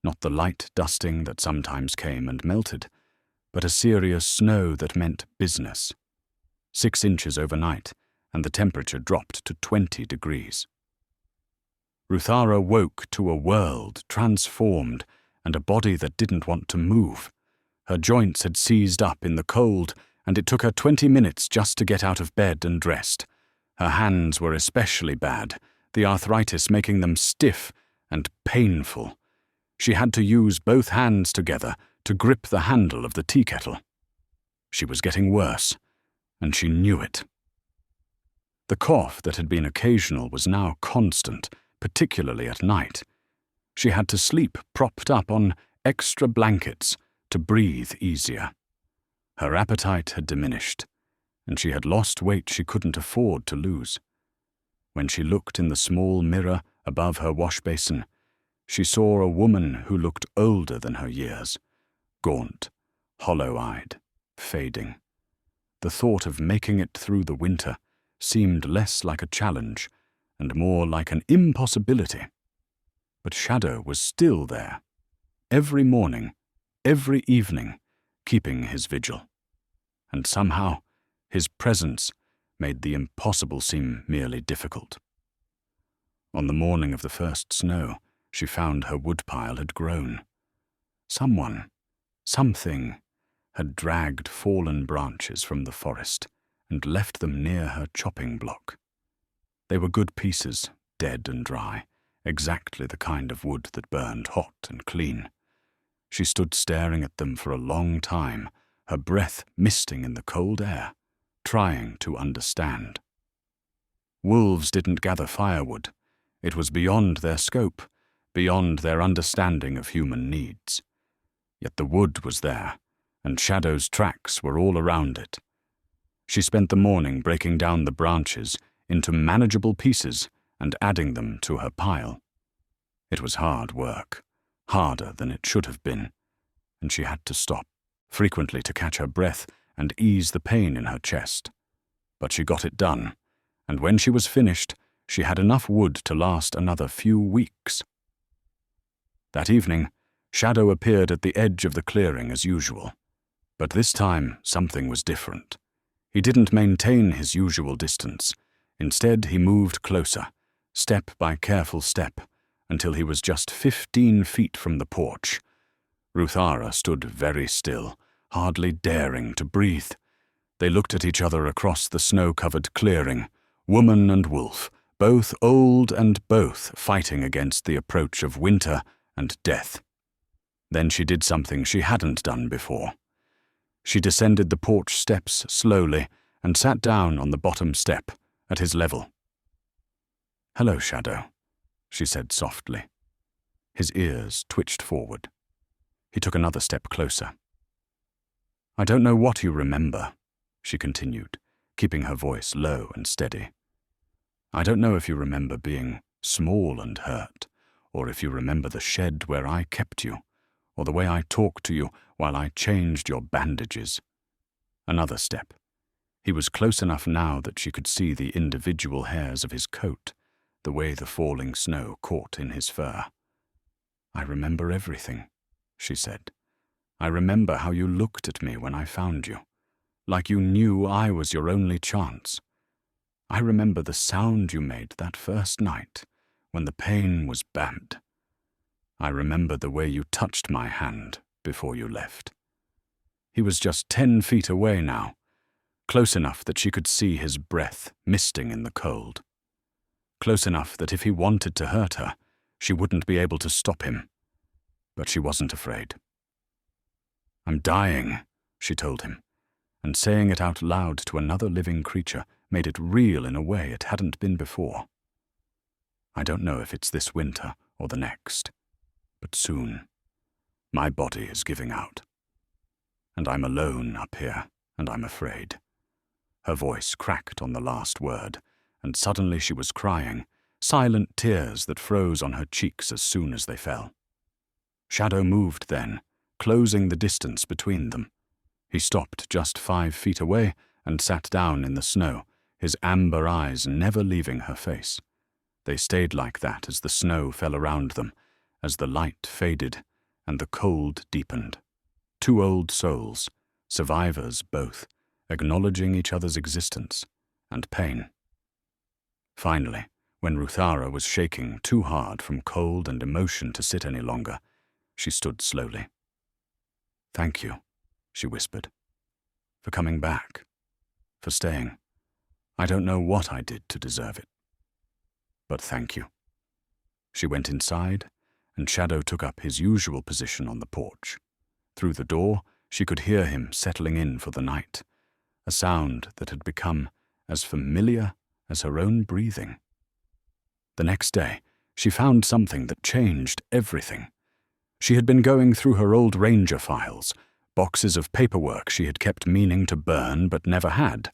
not the light dusting that sometimes came and melted, but a serious snow that meant business. 6 inches overnight, and the temperature dropped to 20 degrees. Ruthara woke to a world transformed and a body that didn't want to move. Her joints had seized up in the cold, and it took her 20 minutes just to get out of bed and dressed. Her hands were especially bad, the arthritis making them stiff and painful. She had to use both hands together to grip the handle of the tea kettle. She was getting worse, and she knew it. The cough that had been occasional was now constant, particularly at night. She had to sleep propped up on extra blankets to breathe easier. Her appetite had diminished, and she had lost weight she couldn't afford to lose. When she looked in the small mirror above her wash basin, she saw a woman who looked older than her years, gaunt, hollow-eyed, fading. The thought of making it through the winter seemed less like a challenge and more like an impossibility. But Shadow was still there, every morning, every evening, keeping his vigil. And somehow, his presence made the impossible seem merely difficult. On the morning of the first snow, she found her woodpile had grown. Something, had dragged fallen branches from the forest and left them near her chopping block. They were good pieces, dead and dry, exactly the kind of wood that burned hot and clean. She stood staring at them for a long time, her breath misting in the cold air, trying to understand. Wolves didn't gather firewood. It was beyond their scope, beyond their understanding of human needs. Yet the wood was there, and Shadow's tracks were all around it. She spent the morning breaking down the branches into manageable pieces and adding them to her pile. It was hard work, harder than it should have been, and she had to stop, frequently to catch her breath and ease the pain in her chest. But she got it done, and when she was finished, she had enough wood to last another few weeks. That evening, Shadow appeared at the edge of the clearing as usual. But this time, something was different. He didn't maintain his usual distance. Instead, he moved closer, step by careful step, until he was just 15 feet from the porch. Ruthara stood very still, hardly daring to breathe. They looked at each other across the snow-covered clearing, woman and wolf, both old and both fighting against the approach of winter and death. Then she did something she hadn't done before. She descended the porch steps slowly and sat down on the bottom step, at his level. "Hello, Shadow," she said softly. His ears twitched forward. He took another step closer. "I don't know what you remember," she continued, keeping her voice low and steady. "I don't know if you remember being small and hurt, or if you remember the shed where I kept you, or the way I talked to you while I changed your bandages." Another step. He was close enough now that she could see the individual hairs of his coat, the way the falling snow caught in his fur. "I remember everything," she said. "I remember how you looked at me when I found you, like you knew I was your only chance. I remember the sound you made that first night, when the pain was bad. I remember the way you touched my hand before you left." He was just 10 feet away now, close enough that she could see his breath misting in the cold. Close enough that if he wanted to hurt her, she wouldn't be able to stop him. But she wasn't afraid. "I'm dying," she told him, and saying it out loud to another living creature made it real in a way it hadn't been before. "I don't know if it's this winter or the next, but soon. My body is giving out. And I'm alone up here, and I'm afraid." Her voice cracked on the last word, and suddenly she was crying, silent tears that froze on her cheeks as soon as they fell. Shadow moved then, closing the distance between them. He stopped just 5 feet away and sat down in the snow, his amber eyes never leaving her face. They stayed like that as the snow fell around them, as the light faded and the cold deepened. Two old souls, survivors both, acknowledging each other's existence and pain. Finally, when Ruthara was shaking too hard from cold and emotion to sit any longer, she stood slowly. "Thank you," she whispered, "for coming back, for staying. I don't know what I did to deserve it, but thank you." She went inside, and Shadow took up his usual position on the porch. Through the door, she could hear him settling in for the night, a sound that had become as familiar as her own breathing. The next day, she found something that changed everything. She had been going through her old ranger files, boxes of paperwork she had kept meaning to burn but never had,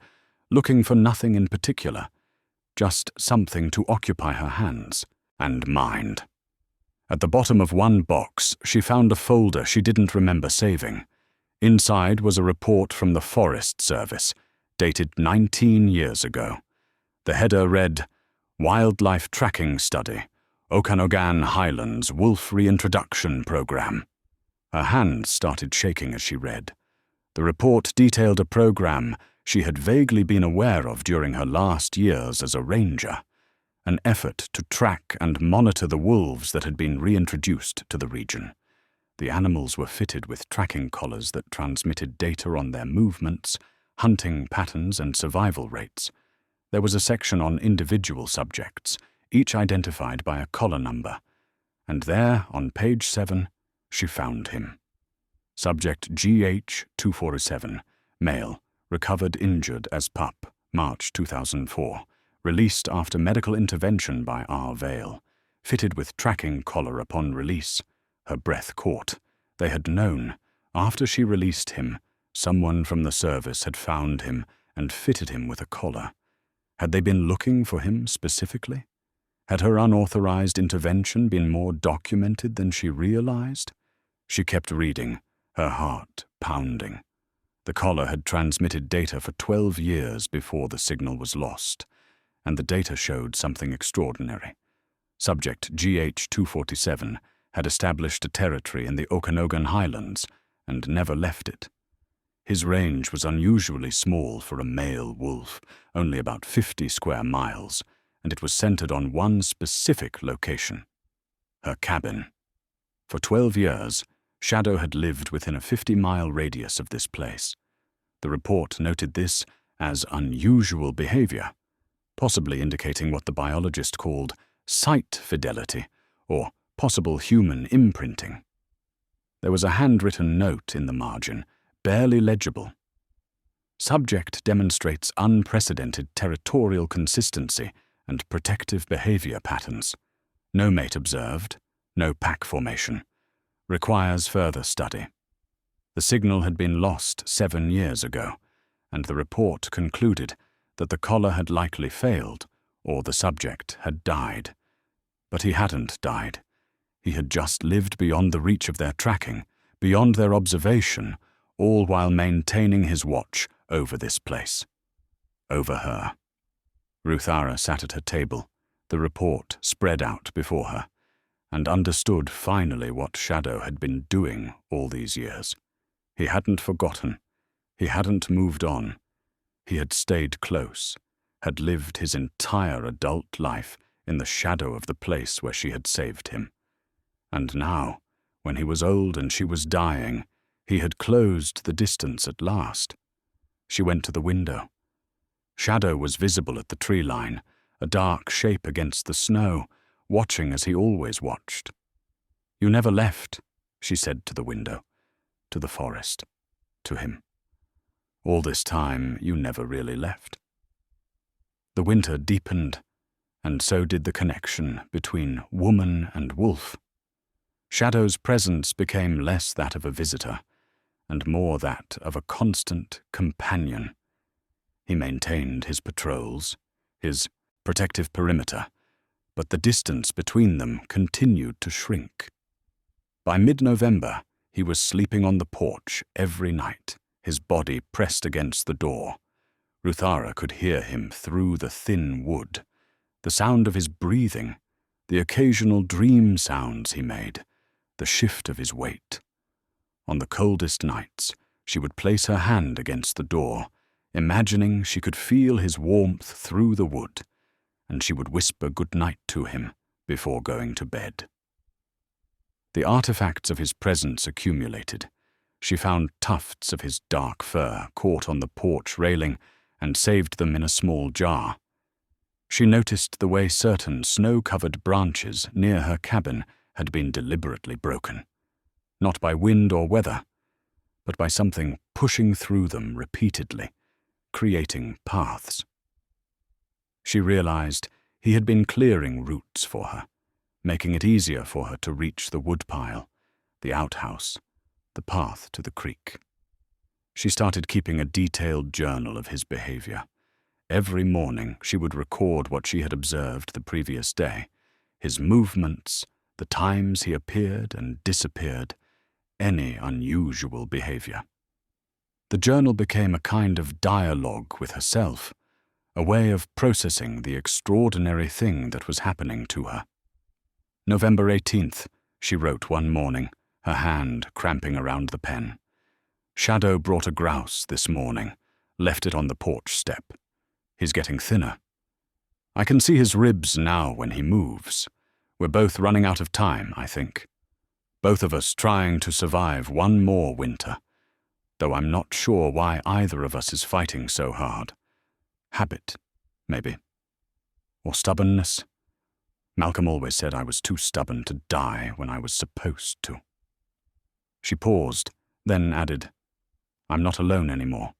looking for nothing in particular, just something to occupy her hands and mind. At the bottom of one box, she found a folder she didn't remember saving. Inside was a report from the Forest Service, dated 19 years ago. The header read, "Wildlife Tracking Study, Okanogan Highlands Wolf Reintroduction Program." Her hands started shaking as she read. The report detailed a program she had vaguely been aware of during her last years as a ranger, an effort to track and monitor the wolves that had been reintroduced to the region. The animals were fitted with tracking collars that transmitted data on their movements, hunting patterns, and survival rates. There was a section on individual subjects, each identified by a collar number, and there, on page 7, she found him. Subject GH-247, male, recovered injured as pup, March 2004, released after medical intervention by R. Vale, fitted with tracking collar upon release. Her breath caught. They had known. After she released him, someone from the service had found him and fitted him with a collar. Had they been looking for him specifically? Had her unauthorized intervention been more documented than she realized? She kept reading, her heart pounding. The collar had transmitted data for 12 years before the signal was lost, and the data showed something extraordinary. Subject GH-247 had established a territory in the Okanogan Highlands and never left it. His range was unusually small for a male wolf, only about 50 square miles, and it was centered on one specific location: her cabin. For 12 years, Shadow had lived within a 50-mile radius of this place. The report noted this as unusual behavior, possibly indicating what the biologist called site fidelity, or possible human imprinting. There was a handwritten note in the margin, barely legible. Subject demonstrates unprecedented territorial consistency and protective behavior patterns. No mate observed, no pack formation. Requires further study. The signal had been lost 7 years ago, and the report concluded that the collar had likely failed, or the subject had died. But he hadn't died. He had just lived beyond the reach of their tracking, beyond their observation, all while maintaining his watch over this place. Over her. Ruthara sat at her table, the report spread out before her, and understood finally what Shadow had been doing all these years. He hadn't forgotten. He hadn't moved on. He had stayed close, had lived his entire adult life in the shadow of the place where she had saved him. And now, when he was old and she was dying, he had closed the distance at last. She went to the window. Shadow was visible at the tree line, a dark shape against the snow, watching as he always watched. "You never left," she said to the window, to the forest, to him. "All this time, you never really left." The winter deepened, and so did the connection between woman and wolf. Shadow's presence became less that of a visitor, and more that of a constant companion. He maintained his patrols, his protective perimeter, but the distance between them continued to shrink. By mid-November, he was sleeping on the porch every night, his body pressed against the door. Ruthara could hear him through the thin wood, the sound of his breathing, the occasional dream sounds he made, the shift of his weight. On the coldest nights, she would place her hand against the door, imagining she could feel his warmth through the wood, and she would whisper good night to him before going to bed. The artifacts of his presence accumulated. She found tufts of his dark fur caught on the porch railing and saved them in a small jar. She noticed the way certain snow-covered branches near her cabin had been deliberately broken, not by wind or weather, but by something pushing through them repeatedly, creating paths. She realized he had been clearing roots for her, making it easier for her to reach the woodpile, the outhouse, the path to the creek. She started keeping a detailed journal of his behavior. Every morning she would record what she had observed the previous day, his movements, the times he appeared and disappeared, any unusual behavior. The journal became a kind of dialogue with herself, a way of processing the extraordinary thing that was happening to her. November 18th, she wrote one morning, her hand cramping around the pen. "Shadow brought a grouse this morning, left it on the porch step. He's getting thinner. I can see his ribs now when he moves. We're both running out of time, I think. Both of us trying to survive one more winter, though I'm not sure why either of us is fighting so hard. Habit, maybe. Or stubbornness. Malcolm always said I was too stubborn to die when I was supposed to. She paused, then added, I'm not alone anymore.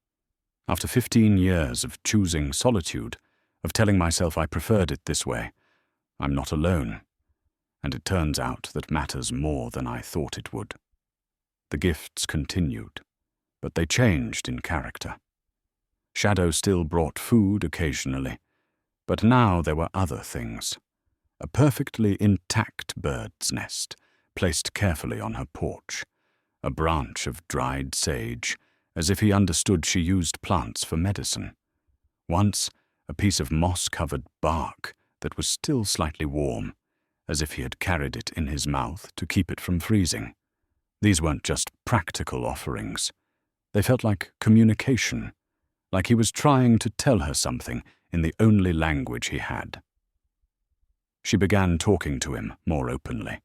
After 15 years of choosing solitude, of telling myself I preferred it this way, I'm not alone. And it turns out that matters more than I thought it would. The gifts continued, but they changed in character. Shadow still brought food occasionally, but now there were other things. A perfectly intact bird's nest, placed carefully on her porch. A branch of dried sage, as if he understood she used plants for medicine. Once, a piece of moss-covered bark that was still slightly warm, as if he had carried it in his mouth to keep it from freezing. These weren't just practical offerings. They felt like communication, like he was trying to tell her something in the only language he had. She began talking to him more openly.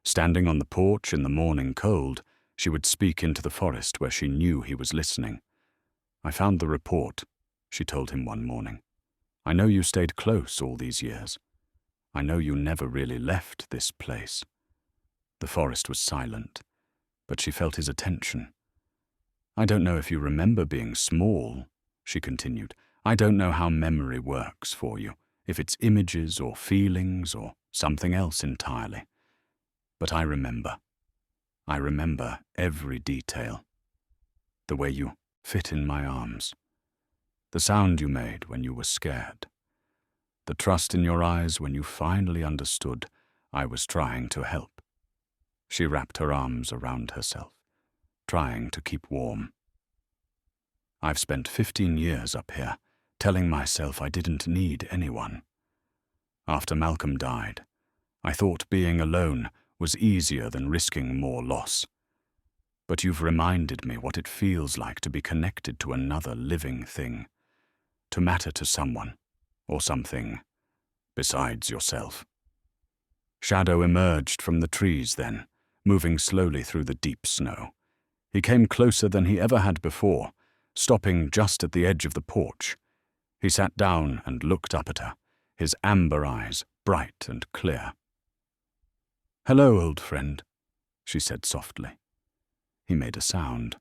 Standing on the porch in the morning cold, she would speak into the forest where she knew he was listening. I found the report, she told him one morning. I know you stayed close all these years. I know you never really left this place. The forest was silent, but she felt his attention. I don't know if you remember being small, she continued. I don't know how memory works for you, if it's images or feelings or something else entirely. But I remember. I remember every detail. The way you fit in my arms. The sound you made when you were scared. The trust in your eyes when you finally understood I was trying to help. She wrapped her arms around herself, trying to keep warm. I've spent 15 years up here, telling myself I didn't need anyone. After Malcolm died, I thought being alone was easier than risking more loss. But you've reminded me what it feels like to be connected to another living thing, to matter to someone, or something, besides yourself. Shadow emerged from the trees then, moving slowly through the deep snow. He came closer than he ever had before, stopping just at the edge of the porch. He sat down and looked up at her, his amber eyes bright and clear. "Hello, old friend," she said softly. He made a sound.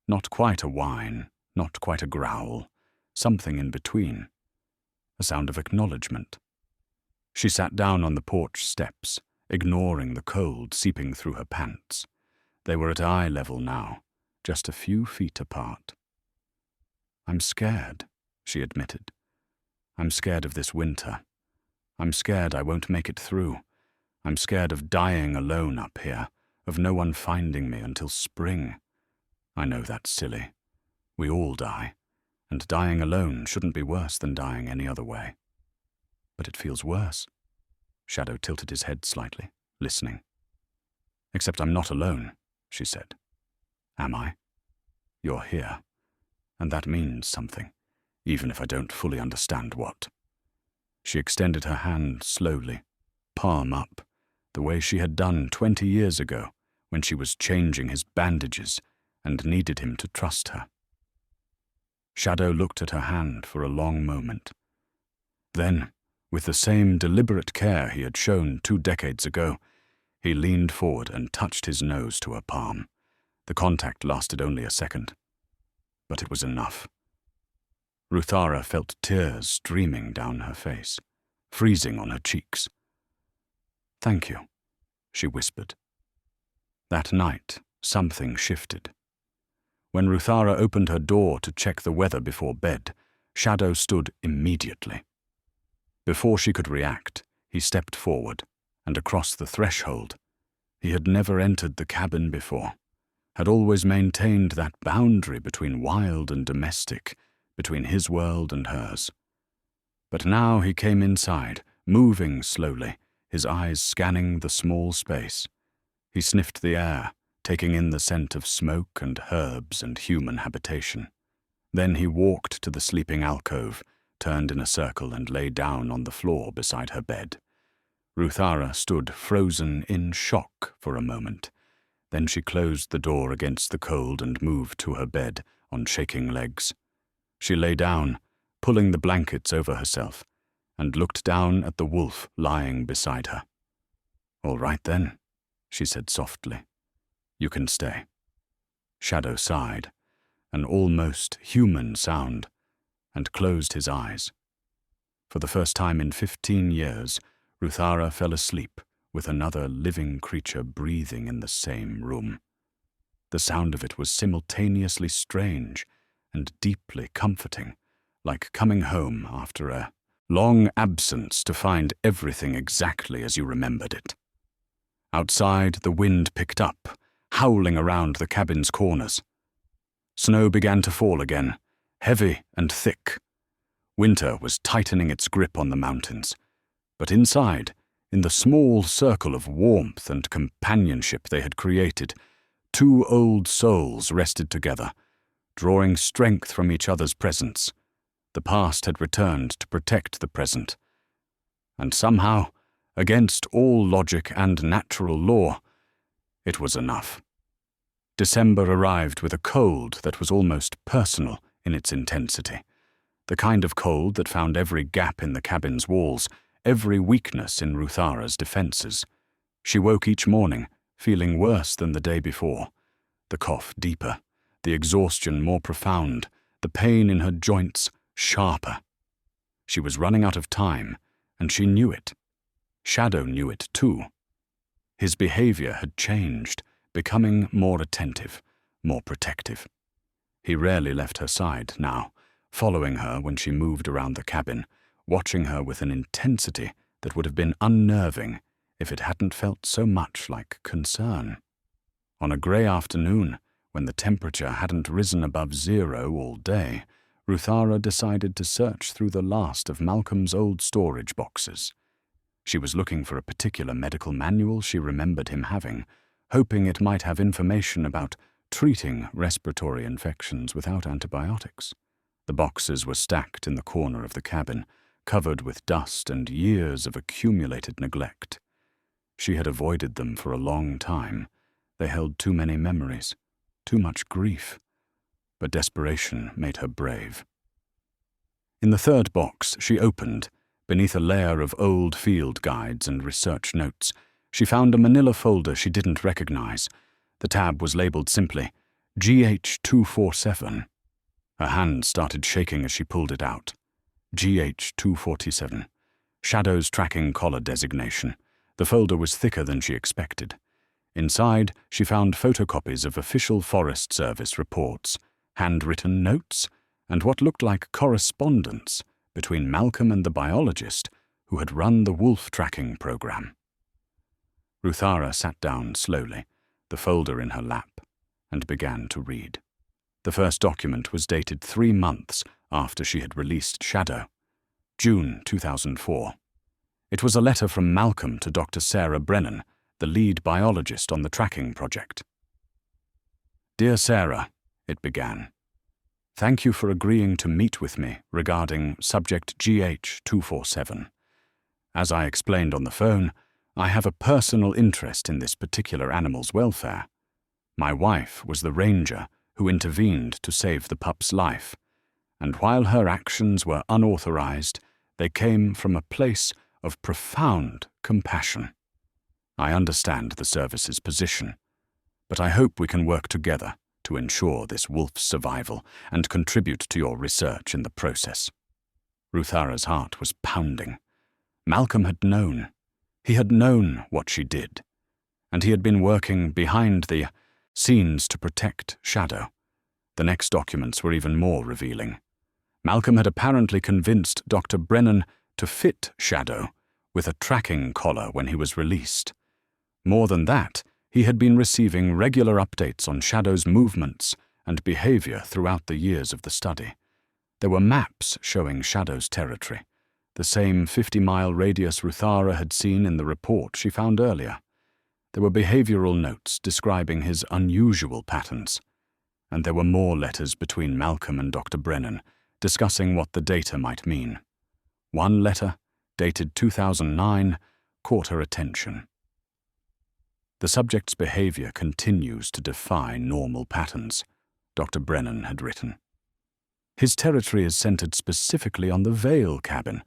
Not quite a whine, not quite a growl, something in between. A sound of acknowledgement. She sat down on the porch steps, ignoring the cold seeping through her pants. They were at eye level now, just a few feet apart. "I'm scared," she admitted. "I'm scared of this winter. I'm scared I won't make it through. I'm scared of dying alone up here, of no one finding me until spring. I know that's silly. We all die, and dying alone shouldn't be worse than dying any other way. But it feels worse." Shadow tilted his head slightly, listening. "Except I'm not alone," she said. "Am I? You're here, and that means something, even if I don't fully understand what." She extended her hand slowly, palm up, the way she had done 20 years ago when she was changing his bandages and needed him to trust her. Shadow looked at her hand for a long moment. Then, with the same deliberate care he had shown 2 decades ago, he leaned forward and touched his nose to her palm. The contact lasted only a second, but it was enough. Ruthara felt tears streaming down her face, freezing on her cheeks. "Thank you," she whispered. That night, something shifted. When Ruthara opened her door to check the weather before bed, Shadow stood immediately. Before she could react, he stepped forward, and across the threshold. He had never entered the cabin before, had always maintained that boundary between wild and domestic, between his world and hers. But now he came inside, moving slowly, his eyes scanning the small space. He sniffed the air, taking in the scent of smoke and herbs and human habitation. Then he walked to the sleeping alcove, turned in a circle and lay down on the floor beside her bed. Ruthara stood frozen in shock for a moment. Then she closed the door against the cold and moved to her bed on shaking legs. She lay down, pulling the blankets over herself, and looked down at the wolf lying beside her. "All right then," she said softly. "You can stay." Shadow sighed, an almost human sound, and closed his eyes. For the first time in 15 years, Ruthara fell asleep with another living creature breathing in the same room. The sound of it was simultaneously strange and deeply comforting, like coming home after a long absence to find everything exactly as you remembered it. Outside, the wind picked up, howling around the cabin's corners. Snow began to fall again, heavy and thick. Winter was tightening its grip on the mountains. But inside, in the small circle of warmth and companionship they had created, two old souls rested together, drawing strength from each other's presence. The past had returned to protect the present. And somehow, against all logic and natural law, it was enough. December arrived with a cold that was almost personal in its intensity, the kind of cold that found every gap in the cabin's walls, every weakness in Ruthara's defenses. She woke each morning, feeling worse than the day before, the cough deeper, the exhaustion more profound, the pain in her joints sharper. She was running out of time, and she knew it. Shadow knew it too. His behavior had changed, becoming more attentive, more protective. He rarely left her side now, following her when she moved around the cabin, watching her with an intensity that would have been unnerving if it hadn't felt so much like concern. On a grey afternoon, when the temperature hadn't risen above 0 all day, Ruthara decided to search through the last of Malcolm's old storage boxes. She was looking for a particular medical manual she remembered him having, hoping it might have information about treating respiratory infections without antibiotics. The boxes were stacked in the corner of the cabin, covered with dust and years of accumulated neglect. She had avoided them for a long time. They held too many memories, too much grief. But desperation made her brave. In the third box she opened, beneath a layer of old field guides and research notes, she found a manila folder she didn't recognize. The tab was labeled simply, GH247. Her hand started shaking as she pulled it out. GH247. Shadow's tracking collar designation. The folder was thicker than she expected. Inside, she found photocopies of official Forest Service reports, handwritten notes, and what looked like correspondence between Malcolm and the biologist who had run the wolf tracking program. Ruthara sat down slowly, the folder in her lap, and began to read. The first document was dated 3 months after she had released Shadow, June 2004. It was a letter from Malcolm to Dr. Sarah Brennan, the lead biologist on the tracking project. "Dear Sarah," it began, "thank you for agreeing to meet with me regarding subject GH247. As I explained on the phone, I have a personal interest in this particular animal's welfare. My wife was the ranger who intervened to save the pup's life, and while her actions were unauthorized, they came from a place of profound compassion. I understand the service's position, but I hope we can work together to ensure this wolf's survival and contribute to your research in the process." Ruthara's heart was pounding. Malcolm had known. He had known what she did, and he had been working behind the scenes to protect Shadow. The next documents were even more revealing. Malcolm had apparently convinced Dr. Brennan to fit Shadow with a tracking collar when he was released. More than that, he had been receiving regular updates on Shadow's movements and behavior throughout the years of the study. There were maps showing Shadow's territory, the same 50-mile radius Ruthara had seen in the report she found earlier. There were behavioral notes describing his unusual patterns. And there were more letters between Malcolm and Dr. Brennan, discussing what the data might mean. One letter, dated 2009, caught her attention. The subject's behavior continues to defy normal patterns, Dr. Brennan had written. His territory is centered specifically on the Vale cabin,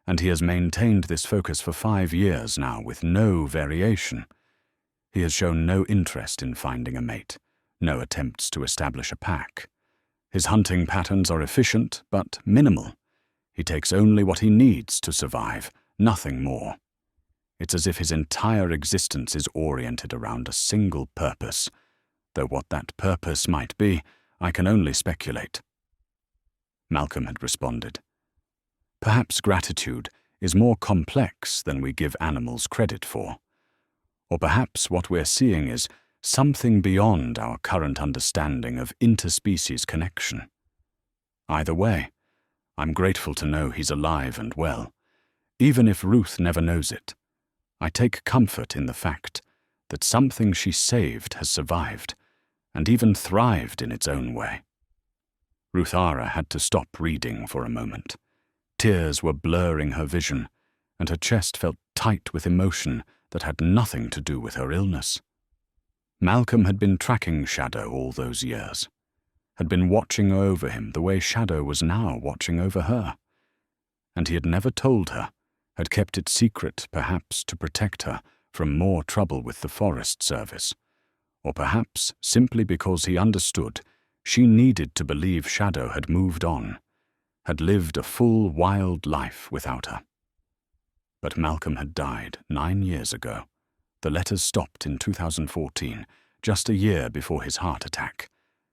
and he has maintained this focus for 5 years now with no variation. He has shown no interest in finding a mate, no attempts to establish a pack. His hunting patterns are efficient but minimal. He takes only what he needs to survive, nothing more. It's as if his entire existence is oriented around a single purpose, though what that purpose might be, I can only speculate. Malcolm had responded. Perhaps gratitude is more complex than we give animals credit for. Or perhaps what we're seeing is something beyond our current understanding of interspecies connection. Either way, I'm grateful to know he's alive and well, even if Ruth never knows it. I take comfort in the fact that something she saved has survived, and even thrived in its own way. Ruthara had to stop reading for a moment. Tears were blurring her vision, and her chest felt tight with emotion that had nothing to do with her illness. Malcolm had been tracking Shadow all those years, had been watching over him the way Shadow was now watching over her. And he had never told her, had kept it secret perhaps to protect her from more trouble with the Forest Service, or perhaps simply because he understood she needed to believe Shadow had moved on, had lived a full wild life without her. But Malcolm had died 9 years ago. The letters stopped in 2014, just a year before his heart attack,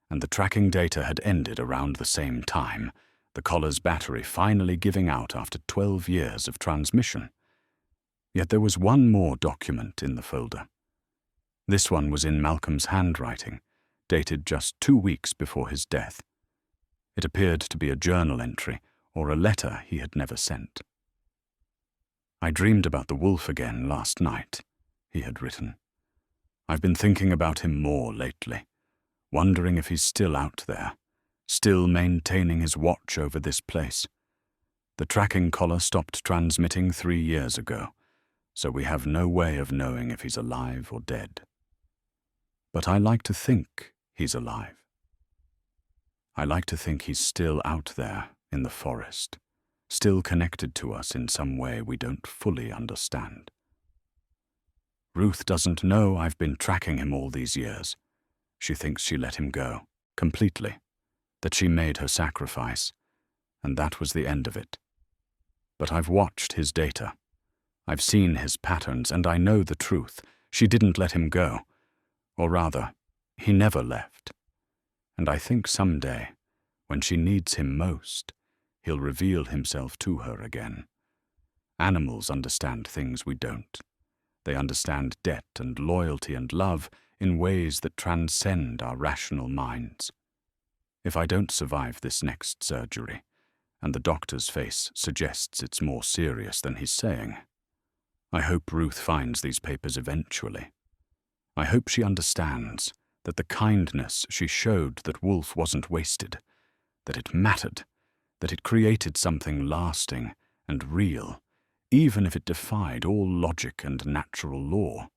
and the tracking data had ended around the same time, the collar's battery finally giving out after 12 years of transmission. Yet there was one more document in the folder. This one was in Malcolm's handwriting, dated just 2 weeks before his death. It appeared to be a journal entry or a letter he had never sent. I dreamed about the wolf again last night, he had written. I've been thinking about him more lately, wondering if he's still out there, still maintaining his watch over this place. The tracking collar stopped transmitting 3 years ago, so we have no way of knowing if he's alive or dead. But I like to think he's alive. I like to think he's still out there in the forest, still connected to us in some way we don't fully understand. Ruth doesn't know I've been tracking him all these years. She thinks she let him go, completely, that she made her sacrifice, and that was the end of it. But I've watched his data. I've seen his patterns, and I know the truth. She didn't let him go. Or rather, he never left. And I think someday, when she needs him most, he'll reveal himself to her again. Animals understand things we don't. They understand debt and loyalty and love in ways that transcend our rational minds. If I don't survive this next surgery, and the doctor's face suggests it's more serious than he's saying, I hope Ruth finds these papers eventually. I hope she understands that the kindness she showed that Wolf wasn't wasted, that it mattered, that it created something lasting and real, even if it defied all logic and natural law.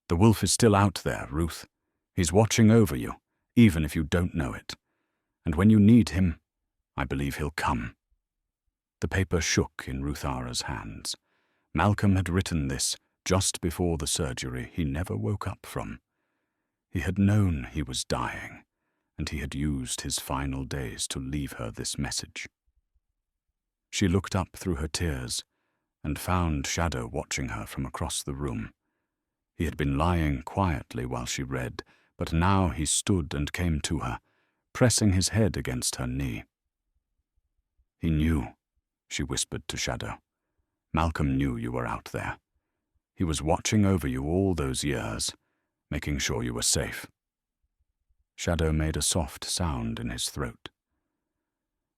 The wolf is still out there, Ruth. He's watching over you, even if you don't know it. And when you need him, I believe he'll come. The paper shook in Ruthara's hands. Malcolm had written this just before the surgery he never woke up from. He had known he was dying, and he had used his final days to leave her this message. She looked up through her tears and found Shadow watching her from across the room. He had been lying quietly while she read, but now he stood and came to her, pressing his head against her knee. He knew, she whispered to Shadow. Malcolm knew you were out there. He was watching over you all those years, making sure you were safe. Shadow made a soft sound in his throat.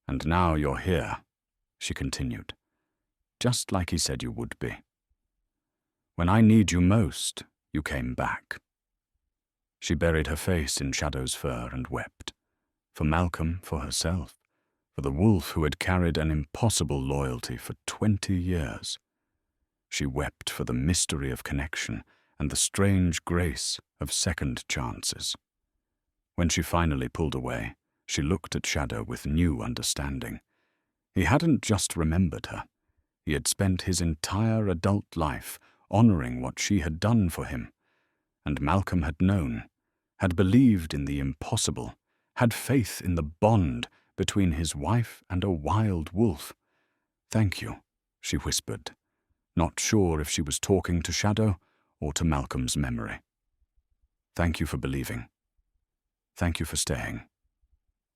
And now you're here, she continued, just like he said you would be. When I need you most, you came back. She buried her face in Shadow's fur and wept. For Malcolm, for herself, for the wolf who had carried an impossible loyalty for 20 years. She wept for the mystery of connection and the strange grace of second chances. When she finally pulled away, she looked at Shadow with new understanding. He hadn't just remembered her. He had spent his entire adult life honoring what she had done for him. And Malcolm had known, had believed in the impossible, had faith in the bond between his wife and a wild wolf. "Thank you," she whispered, not sure if she was talking to Shadow or to Malcolm's memory. "Thank you for believing. Thank you for staying."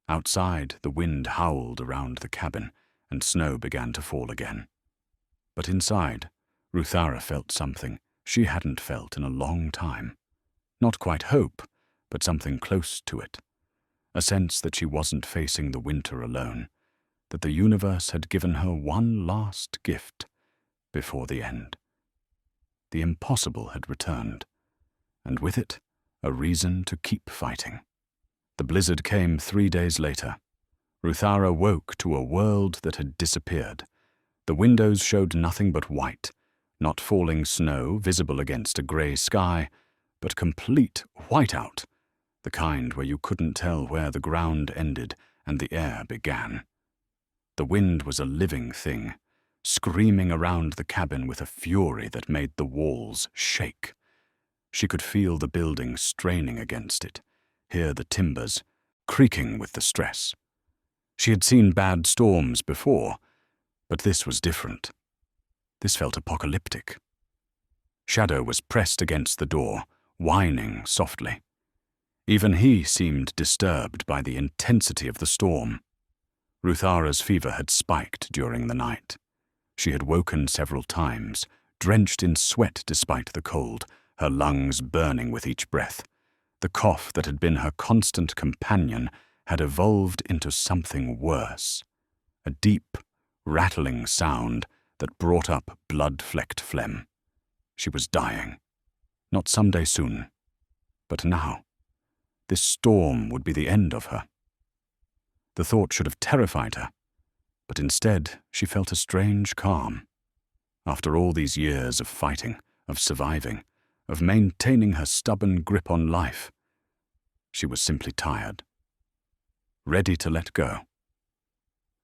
Outside, the wind howled around the cabin, and snow began to fall again. But inside, Ruthara felt something she hadn't felt in a long time. Not quite hope, but something close to it. A sense that she wasn't facing the winter alone, that the universe had given her one last gift before the end. The impossible had returned, and with it, a reason to keep fighting. The blizzard came 3 days later. Ruthara woke to a world that had disappeared. The windows showed nothing but white, not falling snow visible against a grey sky, but complete whiteout, the kind where you couldn't tell where the ground ended and the air began. The wind was a living thing, screaming around the cabin with a fury that made the walls shake. She could feel the building straining against it, hear the timbers creaking with the stress. She had seen bad storms before, but this was different. This felt apocalyptic. Shadow was pressed against the door, whining softly. Even he seemed disturbed by the intensity of the storm. Ruthara's fever had spiked during the night. She had woken several times, drenched in sweat despite the cold, her lungs burning with each breath. The cough that had been her constant companion had evolved into something worse. A deep, rattling sound that brought up blood-flecked phlegm. She was dying. Not someday soon, but now. This storm would be the end of her. The thought should have terrified her, but instead she felt a strange calm. After all these years of fighting, of surviving, of maintaining her stubborn grip on life, she was simply tired, ready to let go.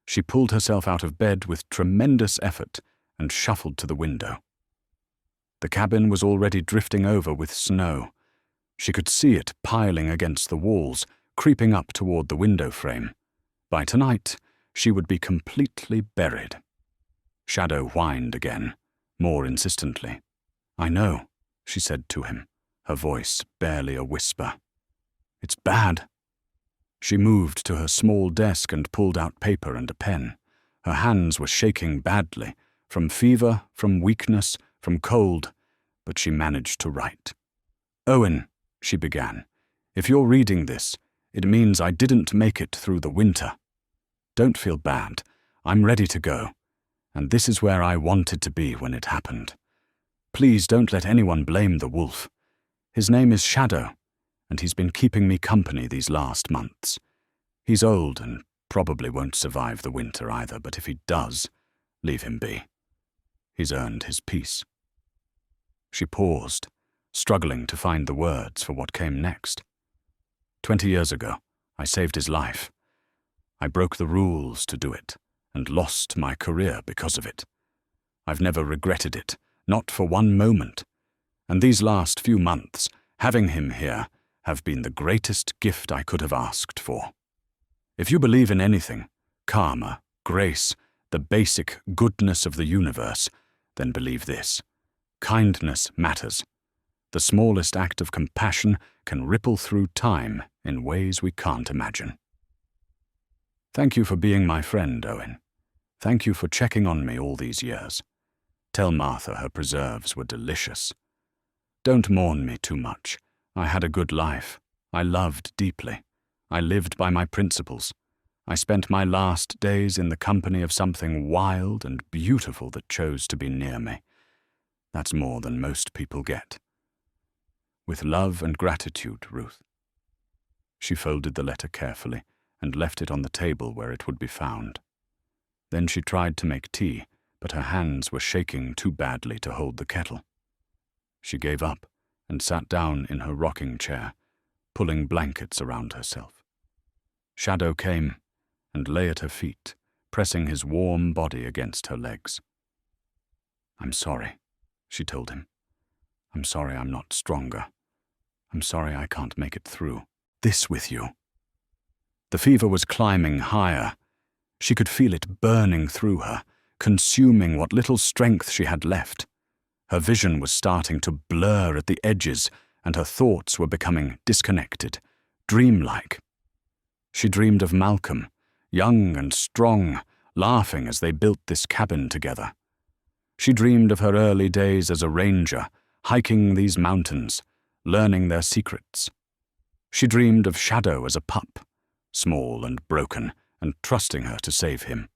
She pulled herself out of bed with tremendous effort and shuffled to the window. The cabin was already drifting over with snow. She could see it piling against the walls, creeping up toward the window frame. By tonight, she would be completely buried. Shadow whined again, more insistently. "I know," she said to him, her voice barely a whisper. "It's bad." She moved to her small desk and pulled out paper and a pen. Her hands were shaking badly, from fever, from weakness, from cold, but she managed to write. "Owen," she began, "if you're reading this, it means I didn't make it through the winter. Don't feel bad. I'm ready to go, and this is where I wanted to be when it happened. Please don't let anyone blame the wolf. His name is Shadow, and he's been keeping me company these last months. He's old and probably won't survive the winter either, but if he does, leave him be. He's earned his peace." She paused, struggling to find the words for what came next. 20 years ago, I saved his life. I broke the rules to do it, and lost my career because of it. I've never regretted it, not for one moment. And these last few months, having him here, have been the greatest gift I could have asked for. If you believe in anything, karma, grace, the basic goodness of the universe, then believe this. Kindness matters. The smallest act of compassion can ripple through time in ways we can't imagine. Thank you for being my friend, Owen. Thank you for checking on me all these years. Tell Martha her preserves were delicious. Don't mourn me too much. I had a good life. I loved deeply. I lived by my principles. I spent my last days in the company of something wild and beautiful that chose to be near me. That's more than most people get. With love and gratitude, Ruth. She folded the letter carefully and left it on the table where it would be found. Then she tried to make tea, but her hands were shaking too badly to hold the kettle. She gave up and sat down in her rocking chair, pulling blankets around herself. Shadow came and lay at her feet, pressing his warm body against her legs. "I'm sorry," she told him. "I'm sorry I'm not stronger. I'm sorry I can't make it through this with you." The fever was climbing higher. She could feel it burning through her, consuming what little strength she had left. Her vision was starting to blur at the edges, and her thoughts were becoming disconnected, dreamlike. She dreamed of Malcolm, young and strong, laughing as they built this cabin together. She dreamed of her early days as a ranger, hiking these mountains, learning their secrets. She dreamed of Shadow as a pup, small and broken, and trusting her to save him.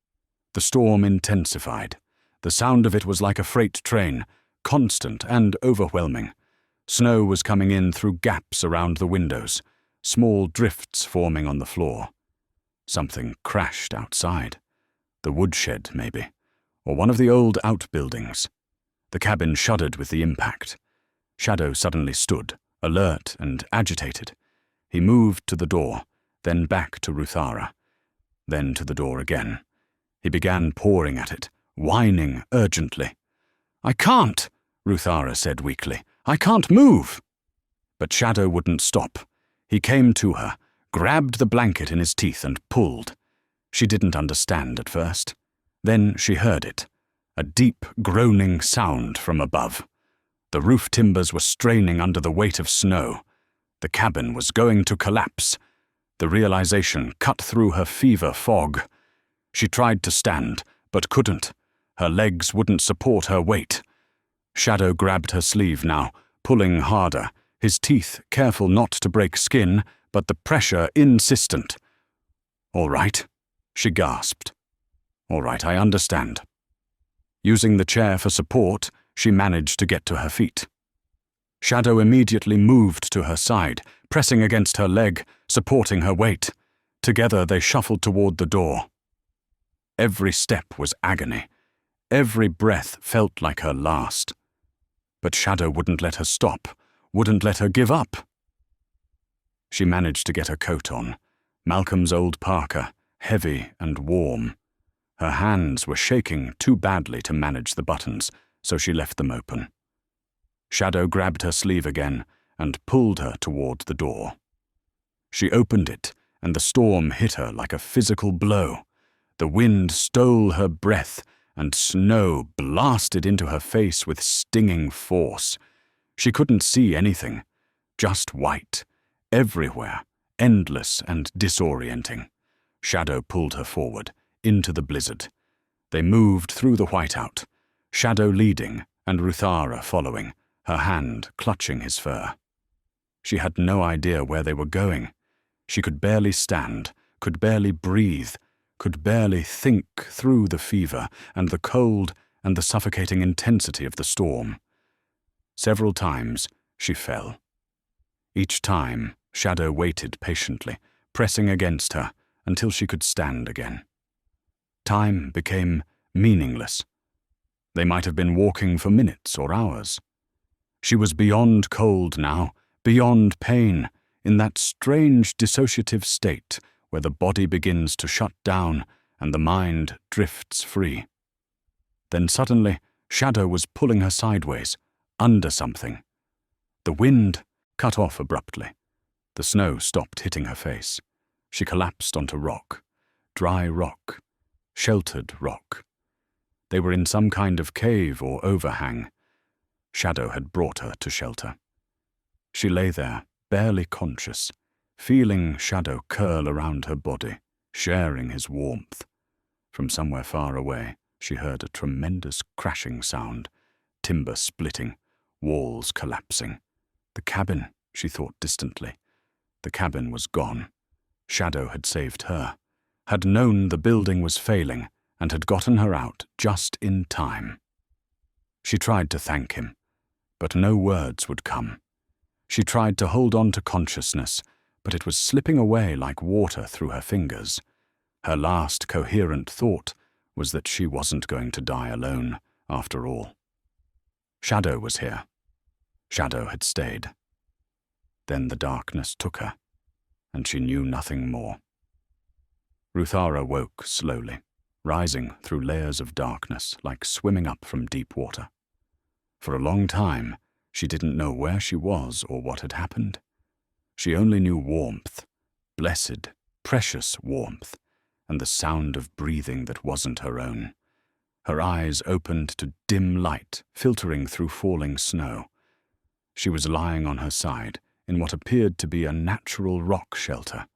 The storm intensified. The sound of it was like a freight train, constant and overwhelming. Snow was coming in through gaps around the windows, small drifts forming on the floor. Something crashed outside. The woodshed, maybe, or one of the old outbuildings. The cabin shuddered with the impact. Shadow suddenly stood, alert and agitated. He moved to the door, then back to Ruthara, then to the door again. He began pawing at it, whining urgently. "I can't," Ruthara said weakly. "I can't move." But Shadow wouldn't stop. He came to her, grabbed the blanket in his teeth and pulled. She didn't understand at first. Then she heard it, a deep, groaning sound from above. The roof timbers were straining under the weight of snow. The cabin was going to collapse. The realization cut through her fever fog. She tried to stand, but couldn't. Her legs wouldn't support her weight. Shadow grabbed her sleeve now, pulling harder, his teeth careful not to break skin, but the pressure insistent. "All right," she gasped. "All right, I understand." Using the chair for support, she managed to get to her feet. Shadow immediately moved to her side, pressing against her leg, supporting her weight. Together they shuffled toward the door. Every step was agony. Every breath felt like her last. But Shadow wouldn't let her stop, wouldn't let her give up. She managed to get her coat on, Malcolm's old parka, heavy and warm. Her hands were shaking too badly to manage the buttons, so she left them open. Shadow grabbed her sleeve again and pulled her toward the door. She opened it, and the storm hit her like a physical blow. The wind stole her breath, and snow blasted into her face with stinging force. She couldn't see anything, just white, everywhere, endless and disorienting. Shadow pulled her forward, into the blizzard. They moved through the whiteout, Shadow leading and Ruthara following, her hand clutching his fur. She had no idea where they were going. She could barely stand, could barely breathe, could barely think through the fever and the cold and the suffocating intensity of the storm. Several times she fell. Each time, Shadow waited patiently, pressing against her until she could stand again. Time became meaningless. They might have been walking for minutes or hours. She was beyond cold now, beyond pain, in that strange dissociative state where the body begins to shut down and the mind drifts free. Then suddenly, Shadow was pulling her sideways, under something. The wind cut off abruptly. The snow stopped hitting her face. She collapsed onto rock, dry rock, sheltered rock. They were in some kind of cave or overhang. Shadow had brought her to shelter. She lay there, barely conscious, feeling Shadow curl around her body, sharing his warmth. From somewhere far away, she heard a tremendous crashing sound, timber splitting, walls collapsing. The cabin, she thought distantly. The cabin was gone. Shadow had saved her, had known the building was failing, and had gotten her out just in time. She tried to thank him, but no words would come. She tried to hold on to consciousness, but it was slipping away like water through her fingers. Her last coherent thought was that she wasn't going to die alone, after all. Shadow was here. Shadow had stayed. Then the darkness took her, and she knew nothing more. Ruthara woke slowly, rising through layers of darkness like swimming up from deep water. For a long time, she didn't know where she was or what had happened. She only knew warmth, blessed, precious warmth, and the sound of breathing that wasn't her own. Her eyes opened to dim light filtering through falling snow. She was lying on her side in what appeared to be a natural rock shelter,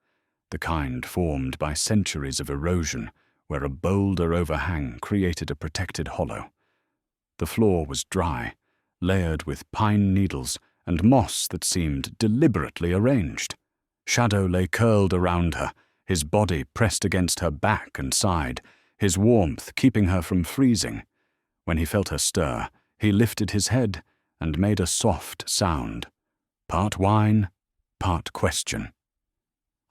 the kind formed by centuries of erosion where a boulder overhang created a protected hollow. The floor was dry, layered with pine needles and moss that seemed deliberately arranged. Shadow lay curled around her, his body pressed against her back and side, his warmth keeping her from freezing. When he felt her stir, he lifted his head and made a soft sound, part whine, part question.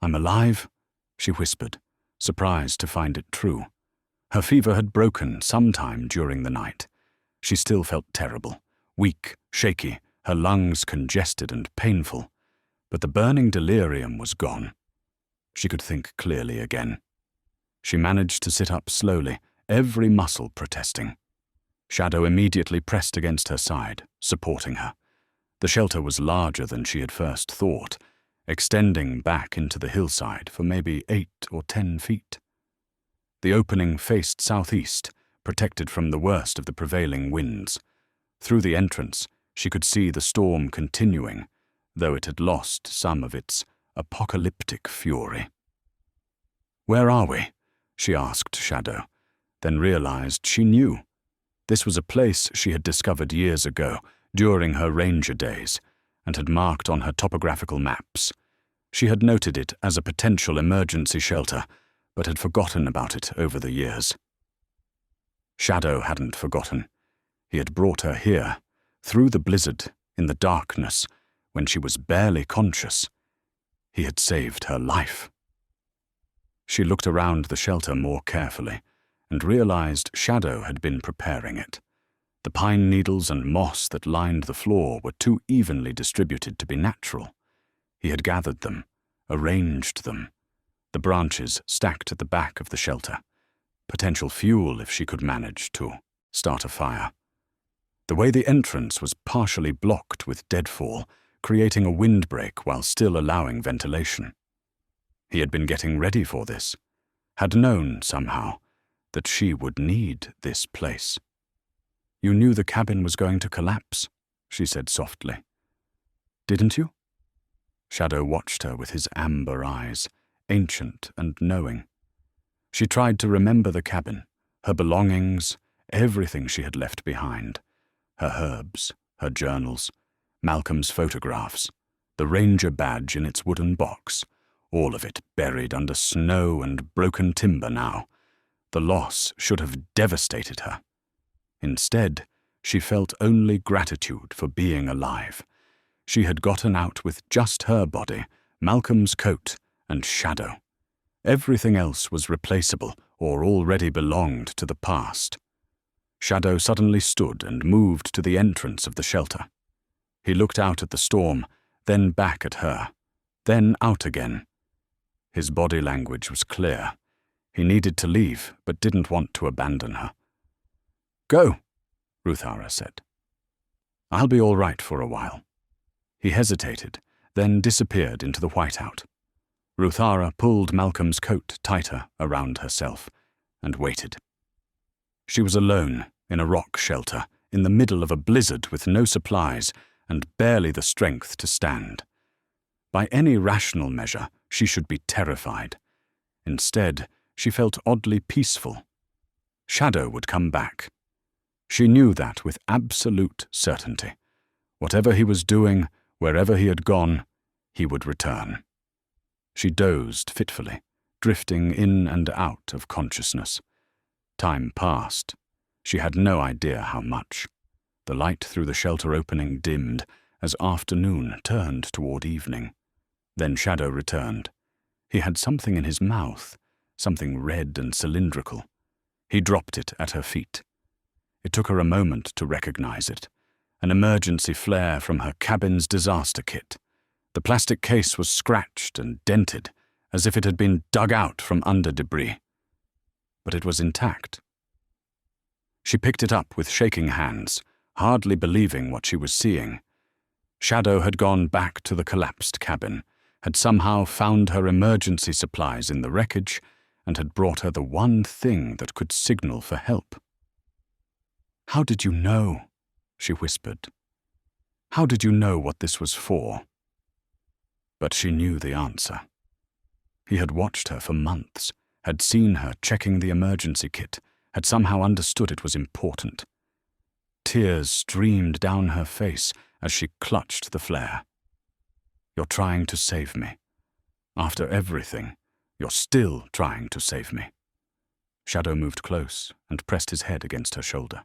"I'm alive," she whispered, surprised to find it true. Her fever had broken sometime during the night. She still felt terrible, weak, shaky, her lungs congested and painful, but the burning delirium was gone. She could think clearly again. She managed to sit up slowly, every muscle protesting. Shadow immediately pressed against her side, supporting her. The shelter was larger than she had first thought, extending back into the hillside for maybe 8 or 10 feet. The opening faced southeast, protected from the worst of the prevailing winds. Through the entrance, she could see the storm continuing, though it had lost some of its apocalyptic fury. "Where are we?" she asked Shadow, then realized she knew. This was a place she had discovered years ago, during her ranger days, and had marked on her topographical maps. She had noted it as a potential emergency shelter, but had forgotten about it over the years. Shadow hadn't forgotten. He had brought her here, through the blizzard, in the darkness, when she was barely conscious. He had saved her life. She looked around the shelter more carefully, and realized Shadow had been preparing it. The pine needles and moss that lined the floor were too evenly distributed to be natural. He had gathered them, arranged them, the branches stacked at the back of the shelter. Potential fuel if she could manage to start a fire. The way the entrance was partially blocked with deadfall, creating a windbreak while still allowing ventilation. He had been getting ready for this, had known somehow that she would need this place. "You knew the cabin was going to collapse," she said softly. "Didn't you?" Shadow watched her with his amber eyes, ancient and knowing. She tried to remember the cabin, her belongings, everything she had left behind. Her herbs, her journals, Malcolm's photographs, the ranger badge in its wooden box, all of it buried under snow and broken timber now. The loss should have devastated her. Instead, she felt only gratitude for being alive. She had gotten out with just her body, Malcolm's coat, and Shadow. Everything else was replaceable or already belonged to the past. Shadow suddenly stood and moved to the entrance of the shelter. He looked out at the storm, then back at her, then out again. His body language was clear. He needed to leave, but didn't want to abandon her. "Go," Ruthara said. "I'll be all right for a while." He hesitated, then disappeared into the whiteout. Ruthara pulled Malcolm's coat tighter around herself and waited. She was alone in a rock shelter, in the middle of a blizzard with no supplies and barely the strength to stand. By any rational measure, she should be terrified. Instead, she felt oddly peaceful. Shadow would come back. She knew that with absolute certainty. Whatever he was doing, wherever he had gone, he would return. She dozed fitfully, drifting in and out of consciousness. Time passed. She had no idea how much. The light through the shelter opening dimmed, as afternoon turned toward evening. Then Shadow returned. He had something in his mouth, something red and cylindrical. He dropped it at her feet. It took her a moment to recognize it, an emergency flare from her cabin's disaster kit. The plastic case was scratched and dented, as if it had been dug out from under debris. But it was intact. She picked it up with shaking hands, hardly believing what she was seeing. Shadow had gone back to the collapsed cabin, had somehow found her emergency supplies in the wreckage, and had brought her the one thing that could signal for help. "How did you know?" she whispered. "How did you know what this was for?" But she knew the answer. He had watched her for months, had seen her checking the emergency kit, had somehow understood it was important. Tears streamed down her face as she clutched the flare. "You're trying to save me. After everything, you're still trying to save me." Shadow moved close and pressed his head against her shoulder.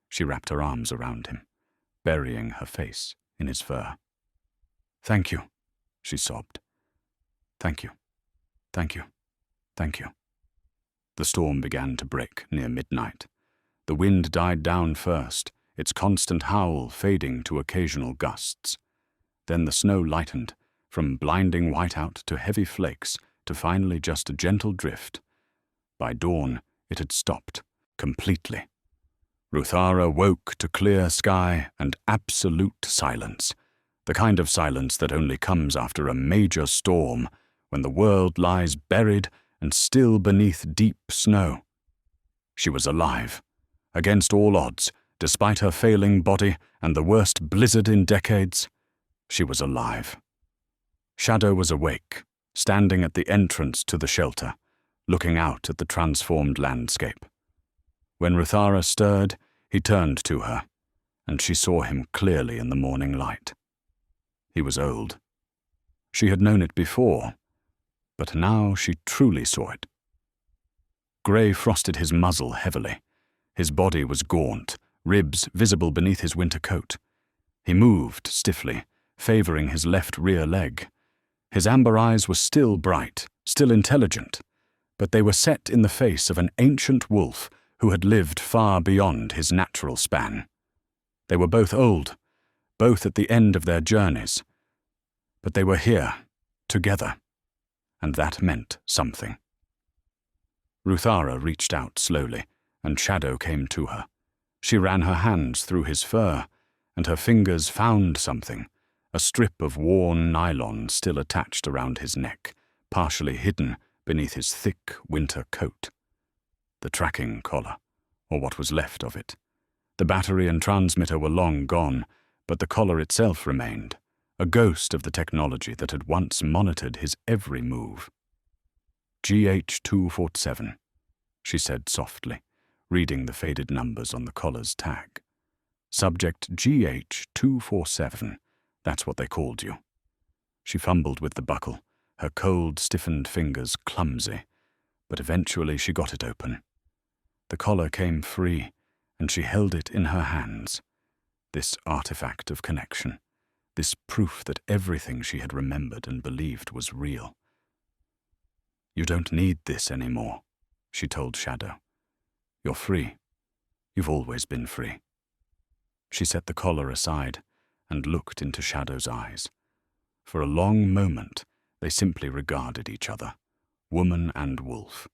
She wrapped her arms around him, burying her face in his fur. "Thank you," she sobbed. "Thank you. Thank you. Thank you." The storm began to break near midnight. The wind died down first, its constant howl fading to occasional gusts. Then the snow lightened, from blinding whiteout to heavy flakes to finally just a gentle drift. By dawn, it had stopped, completely. Ruthara woke to clear sky and absolute silence, the kind of silence that only comes after a major storm, when the world lies buried and still beneath deep snow. She was alive, against all odds, despite her failing body and the worst blizzard in decades. She was alive. Shadow was awake, standing at the entrance to the shelter, looking out at the transformed landscape. When Ruthara stirred, he turned to her, and she saw him clearly in the morning light. He was old. She had known it before, but now she truly saw it. Grey frosted his muzzle heavily. His body was gaunt, ribs visible beneath his winter coat. He moved stiffly, favoring his left rear leg. His amber eyes were still bright, still intelligent, but they were set in the face of an ancient wolf who had lived far beyond his natural span. They were both old, both at the end of their journeys, but they were here, together, and that meant something. Ruthara reached out slowly, and Shadow came to her. She ran her hands through his fur, and her fingers found something, a strip of worn nylon still attached around his neck, partially hidden beneath his thick winter coat. The tracking collar, or what was left of it. The battery and transmitter were long gone, but the collar itself remained, a ghost of the technology that had once monitored his every move. "GH247, she said softly, reading the faded numbers on the collar's tag. "Subject GH247, that's what they called you." She fumbled with the buckle, her cold, stiffened fingers clumsy, but eventually she got it open. The collar came free, and she held it in her hands. This artifact of connection, this proof that everything she had remembered and believed was real. "You don't need this anymore," she told Shadow. "You're free. You've always been free." She set the collar aside and looked into Shadow's eyes. For a long moment, they simply regarded each other, woman and wolf,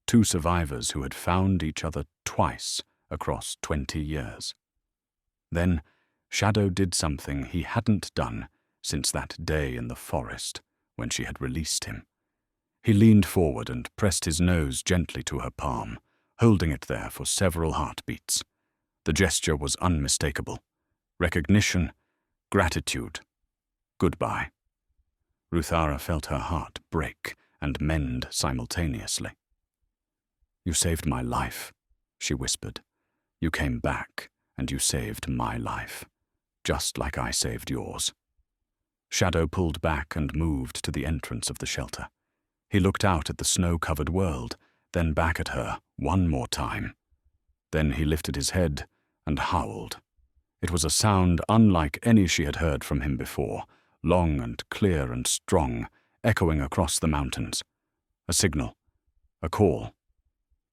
two survivors who had found each other twice across 20 years. Then Shadow did something he hadn't done since that day in the forest when she had released him. He leaned forward and pressed his nose gently to her palm, holding it there for several heartbeats. The gesture was unmistakable. Recognition, gratitude, goodbye. Ruthara felt her heart break and mend simultaneously. "You saved my life," she whispered. "You came back, and you saved my life, just like I saved yours." Shadow pulled back and moved to the entrance of the shelter. He looked out at the snow-covered world, then back at her one more time. Then he lifted his head and howled. It was a sound unlike any she had heard from him before, long and clear and strong, echoing across the mountains. A signal. A call.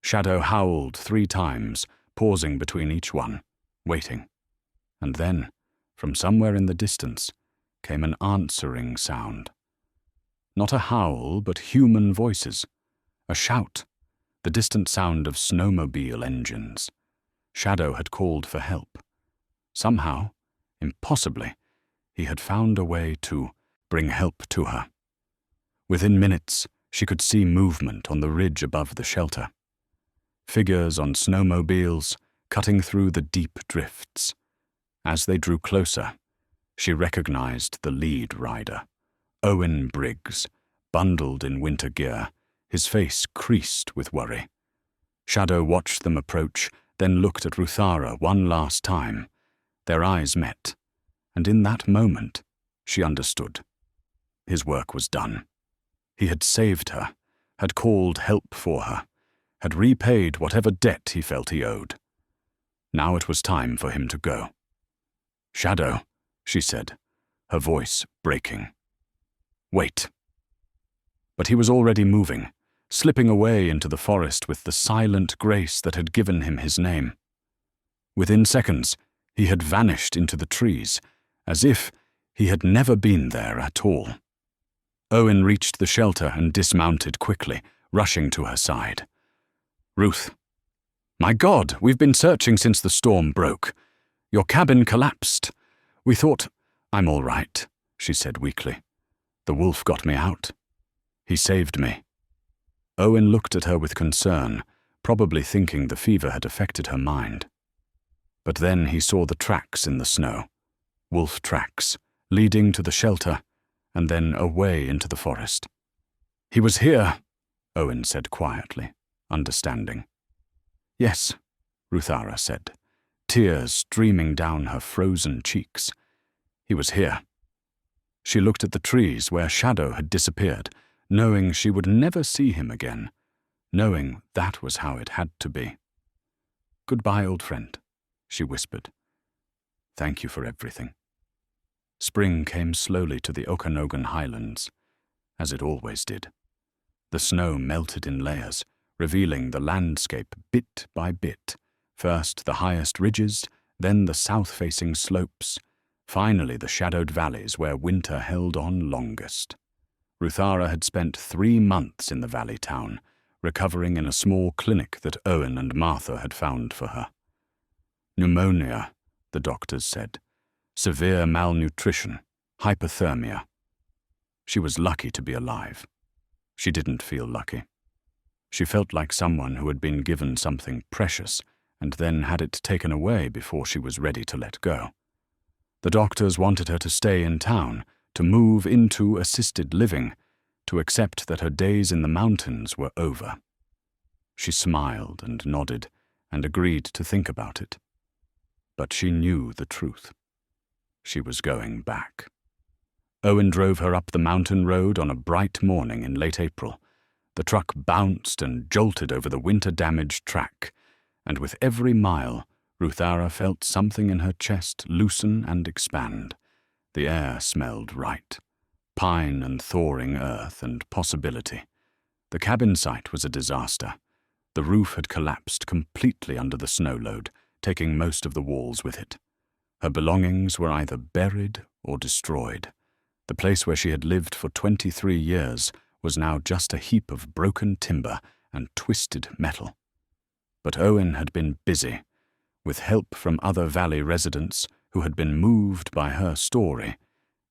Shadow howled 3 times, pausing between each one, waiting. And then, from somewhere in the distance, came an answering sound. Not a howl, but human voices. A shout. The distant sound of snowmobile engines. Shadow had called for help. Somehow, impossibly, he had found a way to bring help to her. Within minutes, she could see movement on the ridge above the shelter. Figures on snowmobiles, cutting through the deep drifts. As they drew closer, she recognized the lead rider, Owen Briggs, bundled in winter gear, his face creased with worry. Shadow watched them approach, then looked at Ruthara one last time. Their eyes met, and in that moment, she understood. His work was done. He had saved her, had called help for her, had repaid whatever debt he felt he owed. Now it was time for him to go. "Shadow," she said, her voice breaking. "Wait." But he was already moving, slipping away into the forest with the silent grace that had given him his name. Within seconds, he had vanished into the trees, as if he had never been there at all. Owen reached the shelter and dismounted quickly, rushing to her side. "Ruth. My God, we've been searching since the storm broke. Your cabin collapsed. We thought—" "I'm all right," she said weakly. "The wolf got me out. He saved me." Owen looked at her with concern, probably thinking the fever had affected her mind. But then he saw the tracks in the snow, wolf tracks, leading to the shelter, and then away into the forest. "He was here," Owen said quietly, understanding. "Yes," Ruthara said, tears streaming down her frozen cheeks. "He was here." She looked at the trees where Shadow had disappeared, knowing she would never see him again, knowing that was how it had to be. "Goodbye, old friend," she whispered. "Thank you for everything." Spring came slowly to the Okanogan Highlands, as it always did. The snow melted in layers, revealing the landscape bit by bit, first the highest ridges, then the south-facing slopes, finally the shadowed valleys where winter held on longest. Ruthara had spent 3 months in the valley town, recovering in a small clinic that Owen and Martha had found for her. Pneumonia, the doctors said. Severe malnutrition, hypothermia. She was lucky to be alive. She didn't feel lucky. She felt like someone who had been given something precious and then had it taken away before she was ready to let go. The doctors wanted her to stay in town, to move into assisted living, to accept that her days in the mountains were over. She smiled and nodded and agreed to think about it. But she knew the truth. She was going back. Owen drove her up the mountain road on a bright morning in late April. The truck bounced and jolted over the winter-damaged track, and with every mile, Ruthara felt something in her chest loosen and expand. The air smelled right. Pine and thawing earth and possibility. The cabin site was a disaster. The roof had collapsed completely under the snow load, taking most of the walls with it. Her belongings were either buried or destroyed. The place where she had lived for 23 years was now just a heap of broken timber and twisted metal. But Owen had been busy, with help from other valley residents who had been moved by her story.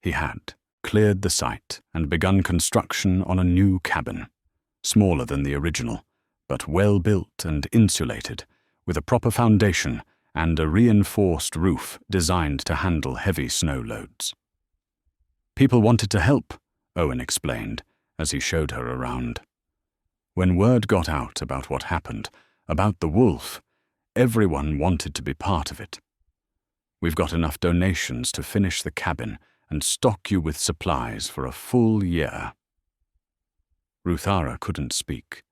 He had cleared the site and begun construction on a new cabin, smaller than the original, but well built and insulated, with a proper foundation and a reinforced roof designed to handle heavy snow loads. People wanted to help, Owen explained, as he showed her around. When word got out about what happened, about the wolf, everyone wanted to be part of it. "We've got enough donations to finish the cabin and stock you with supplies for a full year." Ruthara couldn't speak.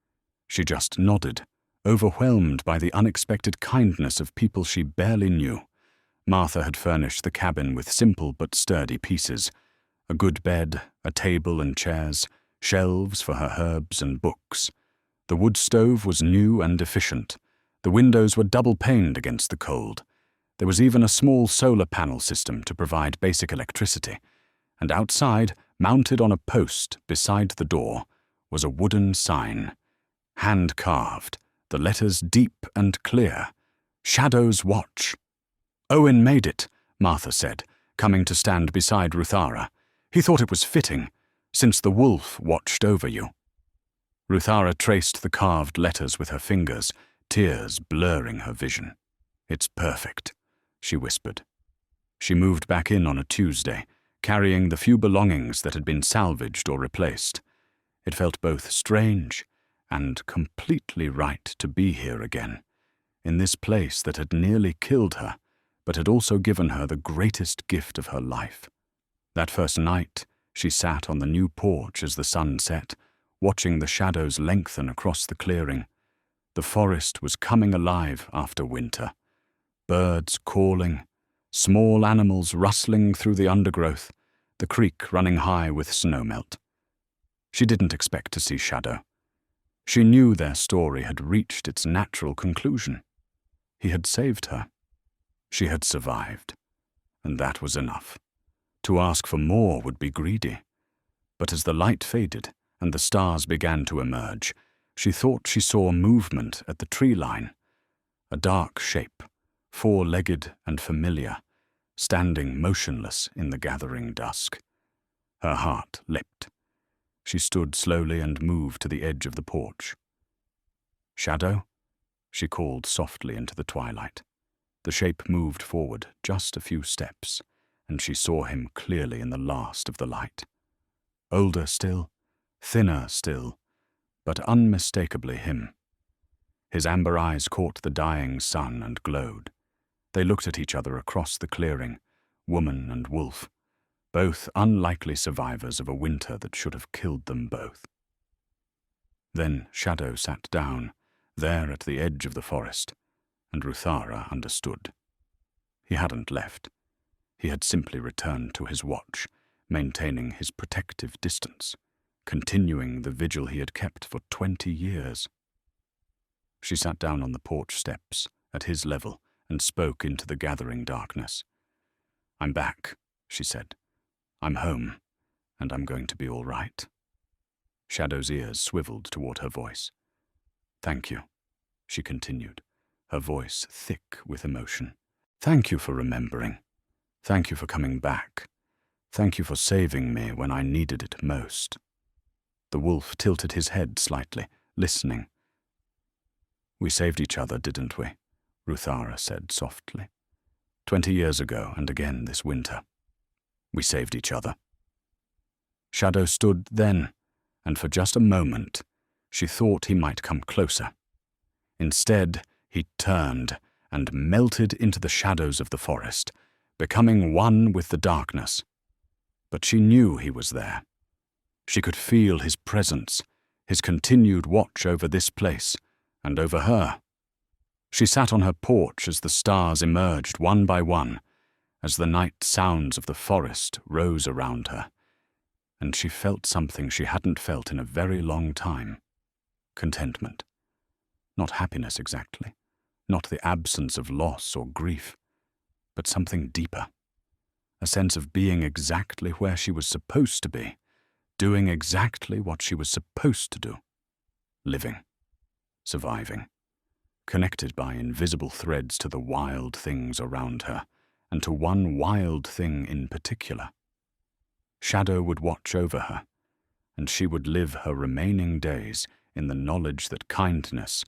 She just nodded, overwhelmed by the unexpected kindness of people she barely knew. Martha had furnished the cabin with simple but sturdy pieces: a good bed, a table and chairs, shelves for her herbs and books. The wood stove was new and efficient. The windows were double-paned against the cold. There was even a small solar panel system to provide basic electricity, and outside, mounted on a post beside the door, was a wooden sign, hand-carved, the letters deep and clear: Shadow's Watch. "Owen made it," Martha said, coming to stand beside Ruthara. "He thought it was fitting, since the wolf watched over you." Ruthara traced the carved letters with her fingers, tears blurring her vision. "It's perfect," she whispered. She moved back in on a Tuesday, carrying the few belongings that had been salvaged or replaced. It felt both strange and completely right to be here again, in this place that had nearly killed her, but had also given her the greatest gift of her life. That first night, she sat on the new porch as the sun set, watching the shadows lengthen across the clearing. The forest was coming alive after winter. Birds calling, small animals rustling through the undergrowth, the creek running high with snowmelt. She didn't expect to see Shadow. She knew their story had reached its natural conclusion. He had saved her. She had survived, and that was enough. To ask for more would be greedy. But as the light faded and the stars began to emerge, she thought she saw movement at the tree line. A dark shape, four-legged and familiar, standing motionless in the gathering dusk. Her heart leapt. She stood slowly and moved to the edge of the porch. "Shadow?" she called softly into the twilight. The shape moved forward just a few steps, and she saw him clearly in the last of the light. Older still, thinner still, but unmistakably him. His amber eyes caught the dying sun and glowed. They looked at each other across the clearing, woman and wolf, both unlikely survivors of a winter that should have killed them both. Then Shadow sat down, there at the edge of the forest, and Ruthara understood. He hadn't left. He had simply returned to his watch, maintaining his protective distance, continuing the vigil he had kept for 20 years. She sat down on the porch steps, at his level, and spoke into the gathering darkness. "I'm back," she said. "I'm home, and I'm going to be all right." Shadow's ears swiveled toward her voice. "Thank you," she continued, her voice thick with emotion. "Thank you for remembering. Thank you for coming back. Thank you for saving me when I needed it most." The wolf tilted his head slightly, listening. "We saved each other, didn't we?" Ruthara said softly. 20 years ago, and again this winter. We saved each other." Shadow stood then, and for just a moment, she thought he might come closer. Instead, he turned and melted into the shadows of the forest, becoming one with the darkness. But she knew he was there. She could feel his presence, his continued watch over this place, and over her. She sat on her porch as the stars emerged one by one, as the night sounds of the forest rose around her, and she felt something she hadn't felt in a very long time. Contentment. Not happiness exactly, not the absence of loss or grief, but something deeper. A sense of being exactly where she was supposed to be, doing exactly what she was supposed to do. Living. Surviving. Connected by invisible threads to the wild things around her, and to one wild thing in particular. Shadow would watch over her, and she would live her remaining days in the knowledge that kindness,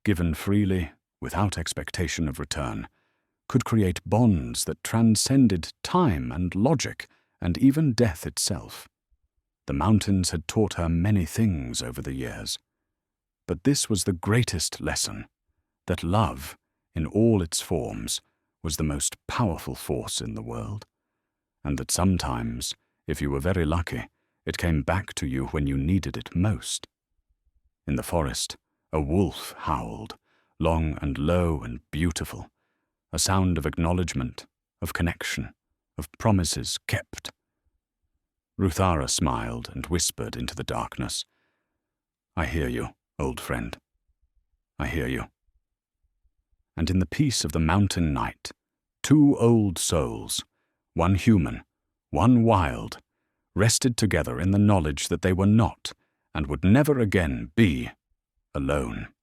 given freely, without expectation of return, could create bonds that transcended time and logic and even death itself. The mountains had taught her many things over the years, but this was the greatest lesson, that love, in all its forms, was the most powerful force in the world, and that sometimes, if you were very lucky, it came back to you when you needed it most. In the forest, a wolf howled, long and low and beautiful, a sound of acknowledgement, of connection, of promises kept. Ruthara smiled and whispered into the darkness, "I hear you, old friend. I hear you." And in the peace of the mountain night, two old souls, one human, one wild, rested together in the knowledge that they were not, and would never again be, alone.